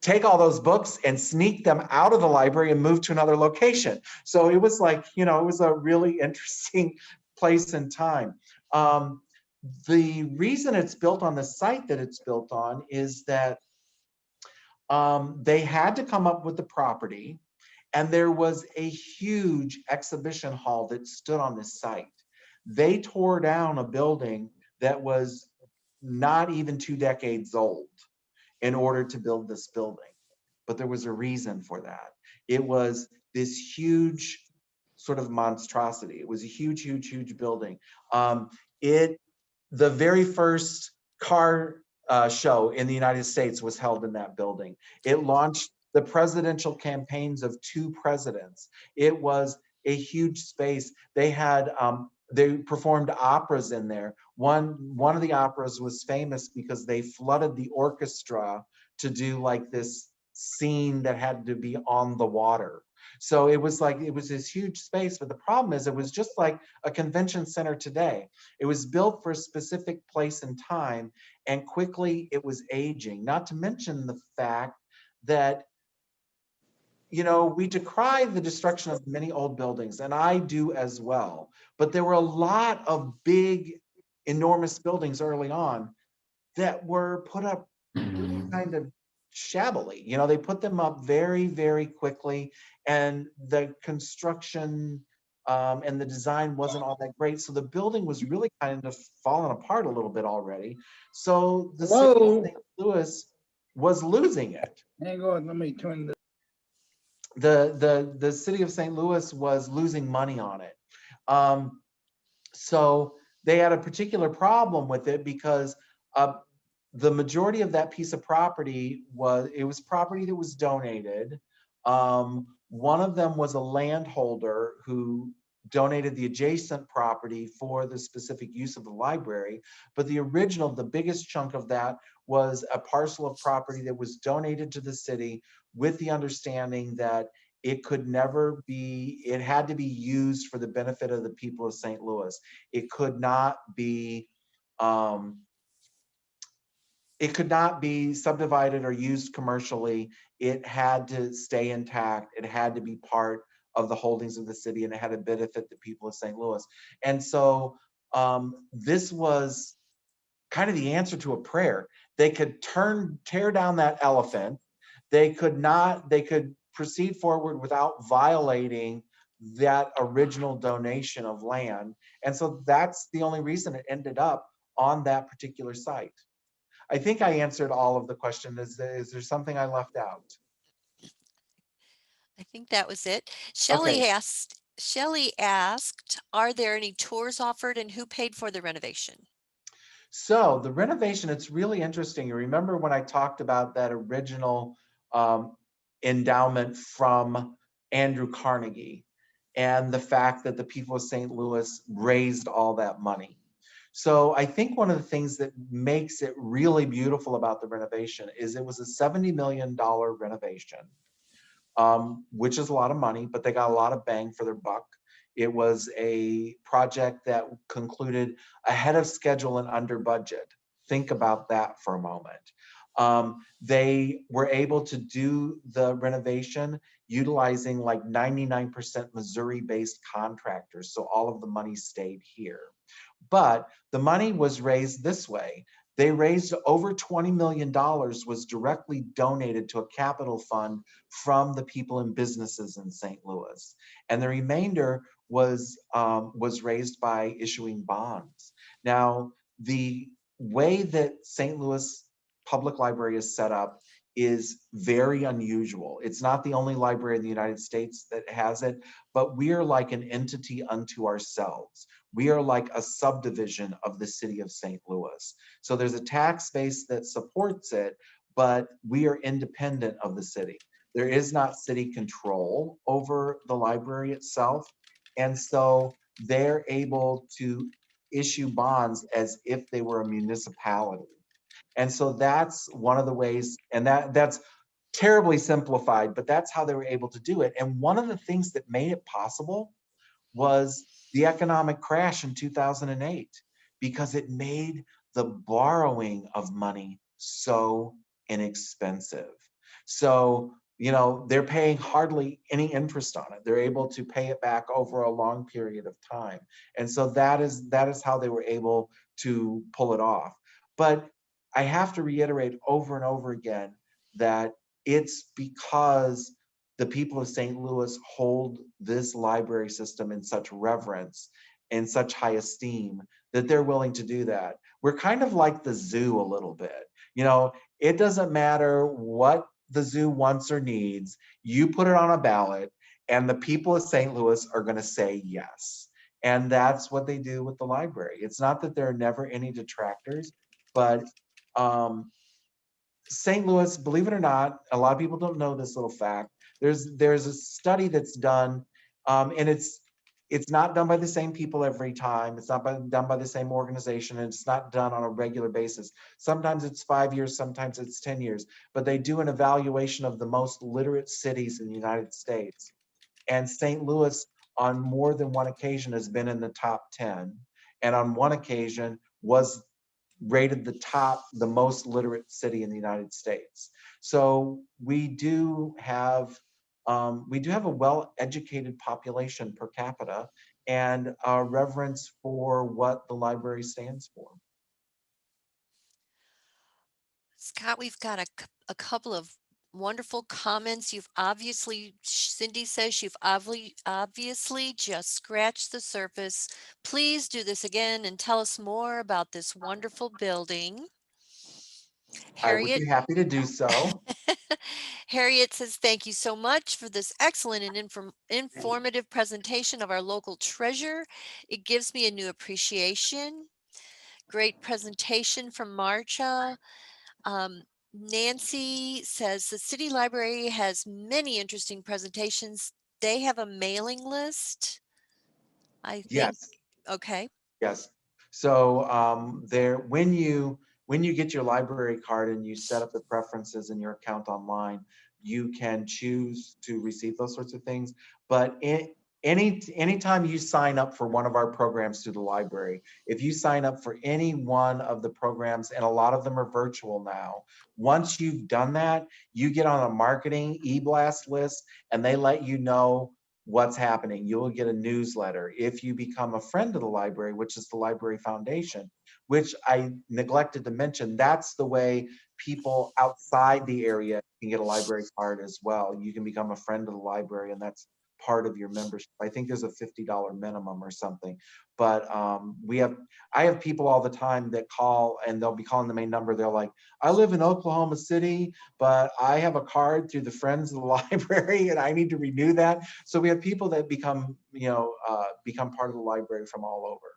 take all those books and sneak them out of the library and move to another location. So it was like, it was a really interesting place and time. The reason it's built on the site that it's built on is that they had to come up with the property, and there was a huge exhibition hall that stood on the site. They tore down a building that was not even 2 decades old. in order to build this building. But there was a reason for that. It was this huge sort of monstrosity. It was a huge, huge, huge building. It the very first car show in the United States was held in that building. It launched the presidential campaigns of 2 presidents. It was a huge space. They performed operas in there. One of the operas was famous because they flooded the orchestra to do like this scene that had to be on the water. So it was this huge space, but the problem is it was just like a convention center today. It was built for a specific place and time, and quickly it was aging. Not to mention the fact that, we decry the destruction of many old buildings, and I do as well. But there were a lot of big, enormous buildings early on that were put up really kind of shabbily. They put them up very, very quickly, and the construction and the design wasn't all that great. So the building was really kind of falling apart a little bit already. So the city of Hello? St. Louis was losing it. Hang on, let me turn the. The city of St. Louis was losing money on it. So they had a particular problem with it because the majority of that piece of property was property that was donated. One of them was a landholder who donated the adjacent property for the specific use of the library. But the biggest chunk of that was a parcel of property that was donated to the city with the understanding that it had to be used for the benefit of the people of St. Louis. It could not be subdivided or used commercially. It had to stay intact. It had to be part of the holdings of the city, and it had to benefit the people of St. Louis. And so this was kind of the answer to a prayer. They could tear down that elephant. They could proceed forward without violating that original donation of land. And so that's the only reason it ended up on that particular site. I think I answered all of the question. Is there something I left out? I think that was it. Okay. Shelley asked, are there any tours offered and who paid for the renovation? So the renovation, it's really interesting. You remember when I talked about that original endowment from Andrew Carnegie and the fact that the people of St. Louis raised all that money. So I think one of the things that makes it really beautiful about the renovation is it was a $70 million renovation, which is a lot of money, but they got a lot of bang for their buck. It was a project that concluded ahead of schedule and under budget. Think about that for a moment. They were able to do the renovation utilizing like 99% Missouri-based contractors, so all of the money stayed here. But the money was raised this way. They raised over $20 million was directly donated to a capital fund from the people and businesses in St. Louis. And the remainder was raised by issuing bonds. Now, the way that St. Louis Public Library is set up is very unusual. It's not the only library in the United States that has it, but we are like an entity unto ourselves. We are like a subdivision of the city of St. Louis. So there's a tax base that supports it, but we are independent of the city. There is not city control over the library itself. And so they're able to issue bonds as if they were a municipality. And so that's one of the ways, and that's terribly simplified, but that's how they were able to do it. And one of the things that made it possible was the economic crash in 2008, because it made the borrowing of money so inexpensive. So, they're paying hardly any interest on it. They're able to pay it back over a long period of time. And so that is how they were able to pull it off. But I have to reiterate over and over again that it's because the people of St. Louis hold this library system in such reverence and such high esteem that they're willing to do that. We're kind of like the zoo a little bit. It doesn't matter what the zoo wants or needs. You put it on a ballot, and the people of St. Louis are going to say yes. And that's what they do with the library. It's not that there are never any detractors, but um, St. Louis, believe it or not, a lot of people don't know this little fact. There's a study that's done, and it's not done by the same people every time. It's not done by the same organization, and it's not done on a regular basis. Sometimes it's 5 years, sometimes it's 10 years, but they do an evaluation of the most literate cities in the United States. And St. Louis, on more than one occasion, has been in the top 10, and on one occasion was rated the most literate city in the United States. So we do have a well-educated population per capita, and a reverence for what the library stands for. Scott, we've got a couple of wonderful comments. You've obviously, Cindy says you've obviously just scratched the surface. Please do this again and tell us more about this wonderful building. I would Harriet be happy to do so. Harriet says, thank you so much for this excellent and informative presentation of our local treasure. It gives me a new appreciation. Great presentation from Marcia. Um, Nancy says the city library has many interesting presentations. They have a mailing list. I think, Yes. okay. Yes. So when you get your library card and you set up the preferences in your account online, you can choose to receive those sorts of things. But anytime you sign up for one of our programs through the library, if you sign up for any one of the programs, and a lot of them are virtual now, once you've done that, you get on a marketing e-blast list, and they let you know what's happening. You will get a newsletter. If you become a friend of the library, which is the Library Foundation, which I neglected to mention, that's the way people outside the area can get a library card as well. You can become a friend of the library, and that's part of your membership. I think there's a $50 minimum or something. But I have people all the time that call, and they'll be calling the main number. They're like, I live in Oklahoma City, but I have a card through the Friends of the Library, and I need to renew that. So we have people that become part of the library from all over.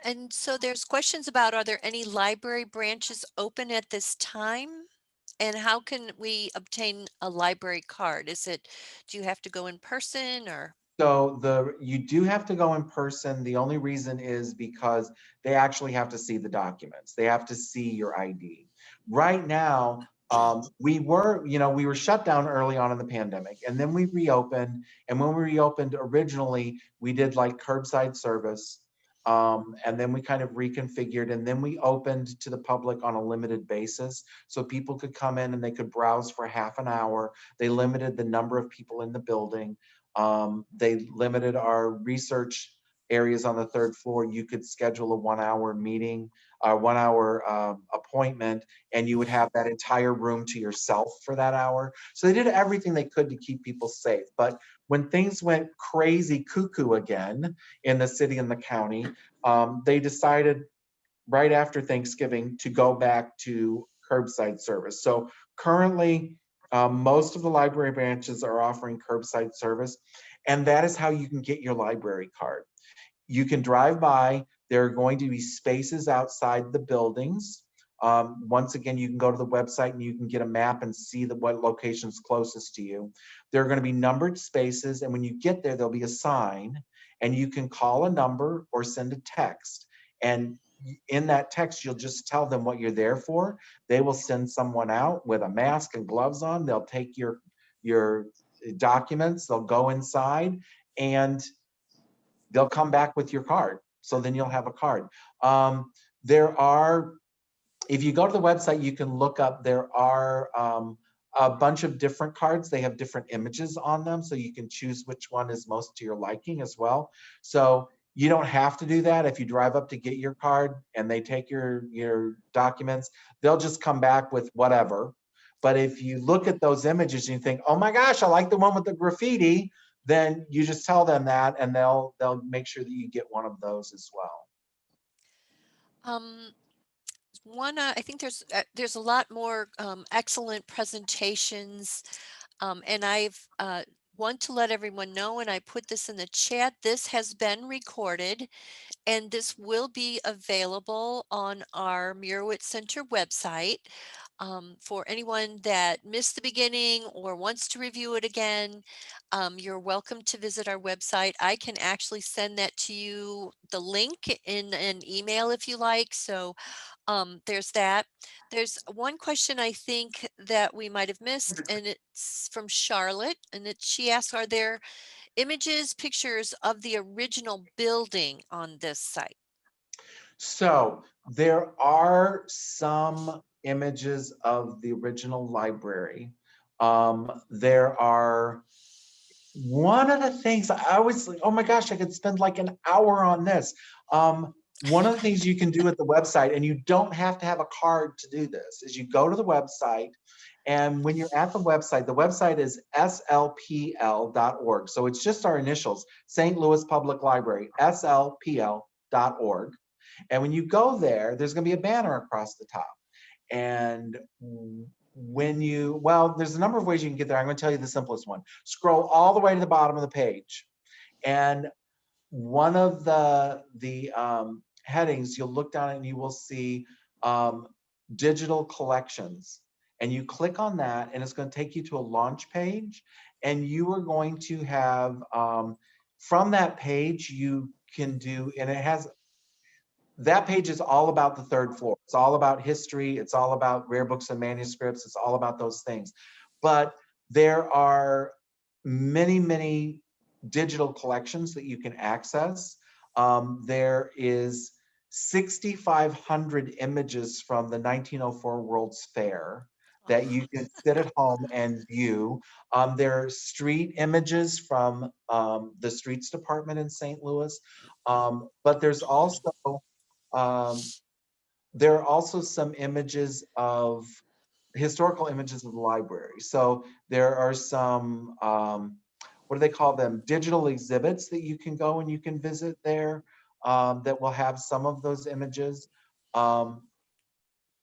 And so there's questions about, are there any library branches open at this time? And how can we obtain a library card? Do you have to go in person or? So you do have to go in person. The only reason is because they actually have to see the documents. They have to see your ID. Right now, we were shut down early on in the pandemic, and then we reopened. And when we reopened originally, we did like curbside service, and then we kind of reconfigured, and then we opened to the public on a limited basis, so people could come in and they could browse for half an hour. They limited the number of people in the building. They limited our research areas on the third floor. You could schedule a 1 hour meeting, a 1 hour appointment, and you would have that entire room to yourself for that hour. So they did everything they could to keep people safe. But when things went crazy cuckoo again in the city and the county, they decided right after Thanksgiving to go back to curbside service. So currently, most of the library branches are offering curbside service, and that is how you can get your library card. You can drive by. There are going to be spaces outside the buildings. Once again, you can go to the website and you can get a map and see what location's closest to you. There are going to be numbered spaces, and when you get there, there'll be a sign, and you can call a number or send a text. And in that text, you'll just tell them what you're there for. They will send someone out with a mask and gloves on. They'll take your documents. They'll go inside, and they'll come back with your card. So then you'll have a card. There are, if you go to the website, you can look up, there are a bunch of different cards. They have different images on them, so you can choose which one is most to your liking as well. So you don't have to do that. If you drive up to get your card and they take your documents, they'll just come back with whatever. But if you look at those images and you think, oh my gosh, I like the one with the graffiti, then you just tell them that, and they'll make sure that you get one of those as well. Um, I think there's a lot more excellent presentations, and I've want to let everyone know, and I put this in the chat. This has been recorded, and this will be available on our Muirwitz Center website. For anyone that missed the beginning or wants to review it again, you're welcome to visit our website. I can actually send that to you, the link in an email if you like. So there's that. There's one question I think that we might have missed, and it's from Charlotte, and she asks, are there images, pictures of the original building on this site? So there are some images of the original library. There are one of the things I was like, oh my gosh, I could spend like an hour on this. One of the things you can do at the website, and you don't have to have a card to do this, is you go to the website, and when you're at the website is slpl.org. So it's just our initials, St. Louis Public Library, slpl.org. And when you go there, there's going to be a banner across the top. And well, there's a number of ways you can get there. I'm going to tell you the simplest one. Scroll all the way to the bottom of the page. And one of the headings, you'll look down and you will see digital collections. And you click on that, and it's going to take you to a launch page. And you are going to have, from that page, you can do, and it has, that page is all about the third floor. It's all about history. It's all about rare books and manuscripts. It's all about those things. But there are many, many digital collections that you can access. There is 6,500 images from the 1904 World's Fair that you can sit at home and view. There are street images from the streets department in St. Louis. But um, there are also some images of historical images of the library. So there are some, what do they call them? Digital exhibits that you can go and you can visit there that will have some of those images.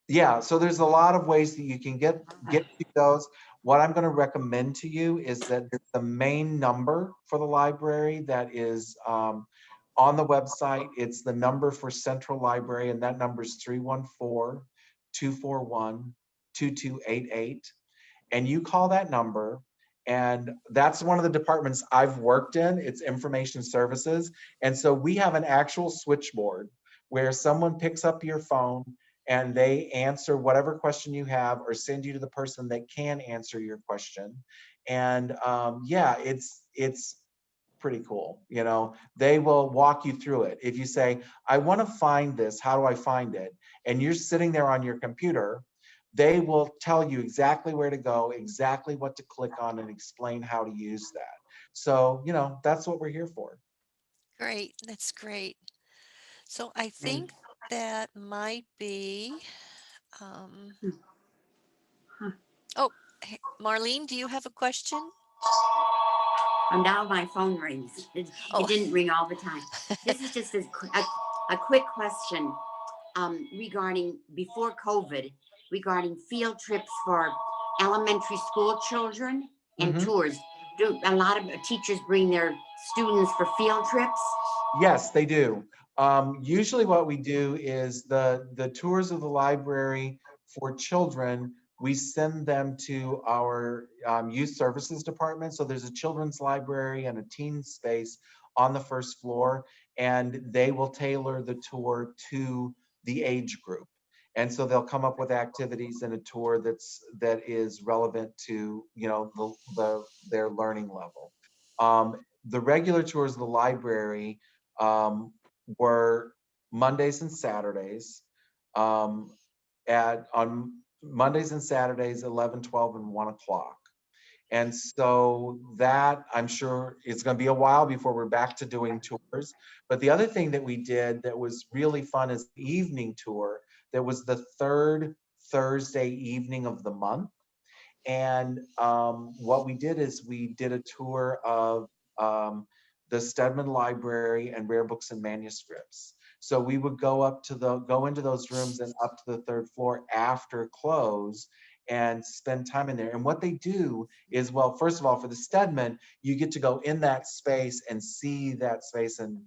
Yeah, so there's a lot of ways that you can get to those. What I'm going to recommend to you is that the main number for the library that is on the website. It's the number for Central Library, and that number is 314-241-2288. And you call that number, and that's one of the departments I've worked in. It's information services. And so we have an actual switchboard where someone picks up your phone and they answer whatever question you have or send you to the person that can answer your question. And yeah, it's pretty cool. You know, they will walk you through it. If you say, I want to find this, how do I find it? And you're sitting there on your computer, they will tell you exactly where to go, exactly what to click on, and explain how to use that. So, you know, that's what we're here for. Great, that's great. So I think that might be, um, oh, Marlene, do you have a question? And now my phone rings. It didn't ring all the time. This is just a quick question regarding before COVID, regarding field trips for elementary school children and tours. Do a lot of teachers bring their students for field trips? Yes, they do. Usually what we do is the tours of the library for children, we send them to our youth services department. So there's a children's library and a teen space on the first floor, and they will tailor the tour to the age group. And so they'll come up with activities and a tour that is relevant to, you know, their learning level. The regular tours of the library were Mondays and Saturdays. On Mondays and Saturdays, 11, 12, and 1 o'clock. And so that, I'm sure it's going to be a while before we're back to doing tours. But the other thing that we did that was really fun is the evening tour. That was the third Thursday evening of the month. And what we did is we did a tour of the Stedman Library and Rare Books and Manuscripts. So we would go into those rooms and up to the third floor after close and spend time in there. And what they do is, well, first of all, for the Stedman, you get to go in that space and see that space. And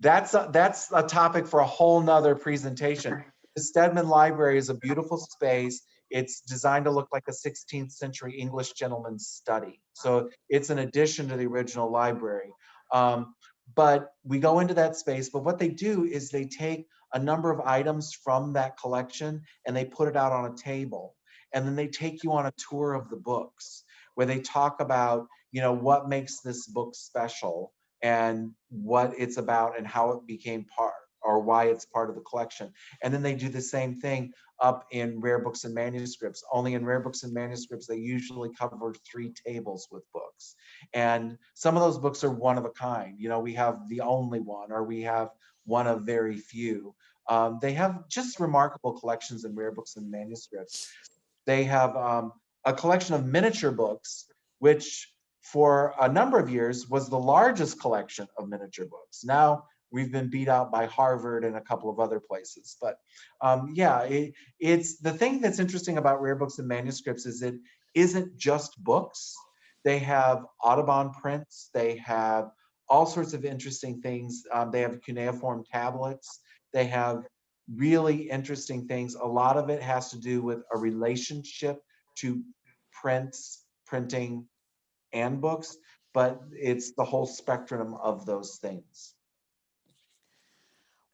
that's a topic for a whole nother presentation. The Stedman Library is a beautiful space. It's designed to look like a 16th century English gentleman's study. So it's an addition to the original library. But we go into that space, but what they do is they take a number of items from that collection and they put it out on a table. And then they take you on a tour of the books where they talk about, what makes this book special and what it's about and how it became part, or why it's part of the collection. And then they do the same thing up in Rare Books and Manuscripts. Only in Rare Books and Manuscripts, they usually cover 3 tables with books. And some of those books are one of a kind. We have the only one, or we have one of very few. They have just remarkable collections in Rare Books and Manuscripts. They have a collection of miniature books, which for a number of years was the largest collection of miniature books. Now we've been beat out by Harvard and a couple of other places. But it's the thing that's interesting about Rare Books and Manuscripts is it isn't just books. They have Audubon prints. They have all sorts of interesting things. They have cuneiform tablets. They have really interesting things. A lot of it has to do with a relationship to printing, and books, but it's the whole spectrum of those things.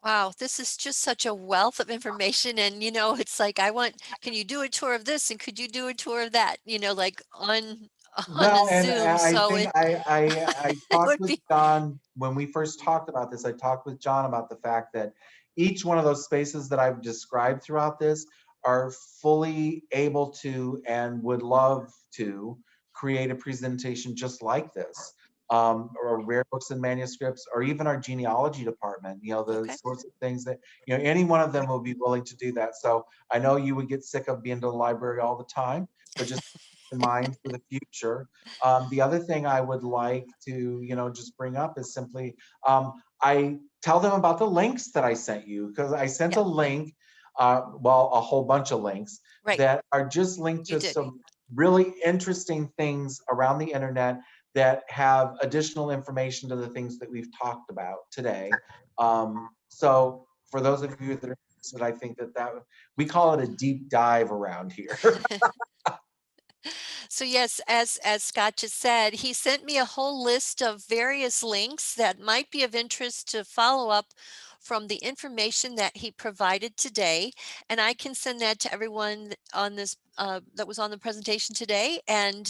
Wow, this is just such a wealth of information. And, it's like, can you do a tour of this? And could you do a tour of that, like on a Well, and Zoom? I So think it, I it talked would with be, John when we first talked about this. I talked with John about the fact that each one of those spaces that I've described throughout this are fully able to and would love to create a presentation just like this, or Rare Books and Manuscripts, or even our genealogy department. The okay. sorts of things that any one of them will be willing to do that. So I know you would get sick of being to the library all the time, but just in mind for the future. The other thing I would like to, just bring up is simply, I tell them about the links that I sent you, because I sent Yeah. a link, a whole bunch of links Right. that are just linked You to did. some really interesting things around the internet that have additional information to the things that we've talked about today. So for those of you that are interested, I think that we call it a deep dive around here. So yes, as Scott just said, he sent me a whole list of various links that might be of interest to follow up from the information that he provided today. And I can send that to everyone on this that was on the presentation today. And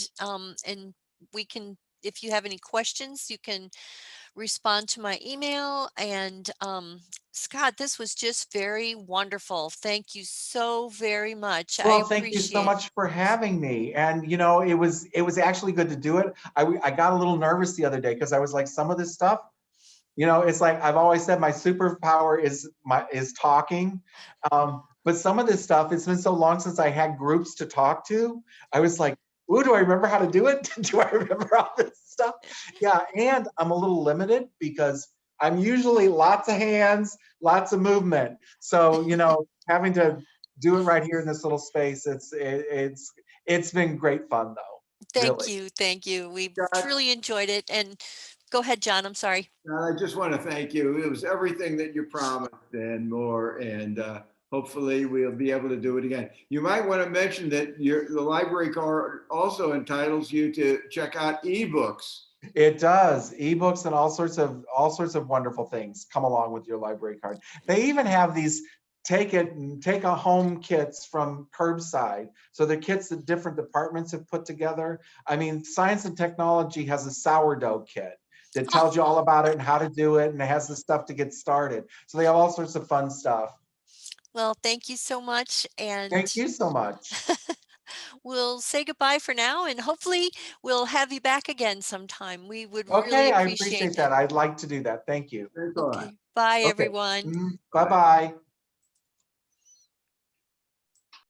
we can, if you have any questions, you can respond to my email. And Scott, this was just very wonderful. Thank you so very much. I Well, thank you so appreciate. much for having me. And it was actually good to do it. I got a little nervous the other day because I was like, some of this stuff, it's like I've always said my superpower is talking. But some of this stuff, it's been so long since I had groups to talk to. I was like, ooh, do I remember how to do it? Do I remember all this stuff? Yeah, and I'm a little limited because I'm usually lots of hands, lots of movement. So, having to do it right here in this little space, it's been great fun though. Thank Really. you. Thank you. We Scott, truly enjoyed it. And go ahead, John. I'm sorry. I just want to thank you. It was everything that you promised and more. And hopefully we'll be able to do it again. You might want to mention that the library card also entitles you to check out ebooks. It does. Ebooks and all sorts of wonderful things come along with your library card. They even have these take a home kits from curbside. So they're kits that different departments have put together. I mean, science and technology has a sourdough kit that tells you all about it and how to do it, and it has the stuff to get started. So they have all sorts of fun stuff. Well, thank you so much. And Thank you so much. we'll say goodbye for now. And hopefully we'll have you back again sometime. We would really Okay, I appreciate appreciate it. that. I'd like to do that. Thank you. Thanks a lot. Okay. Bye, Okay. everyone. Bye-bye.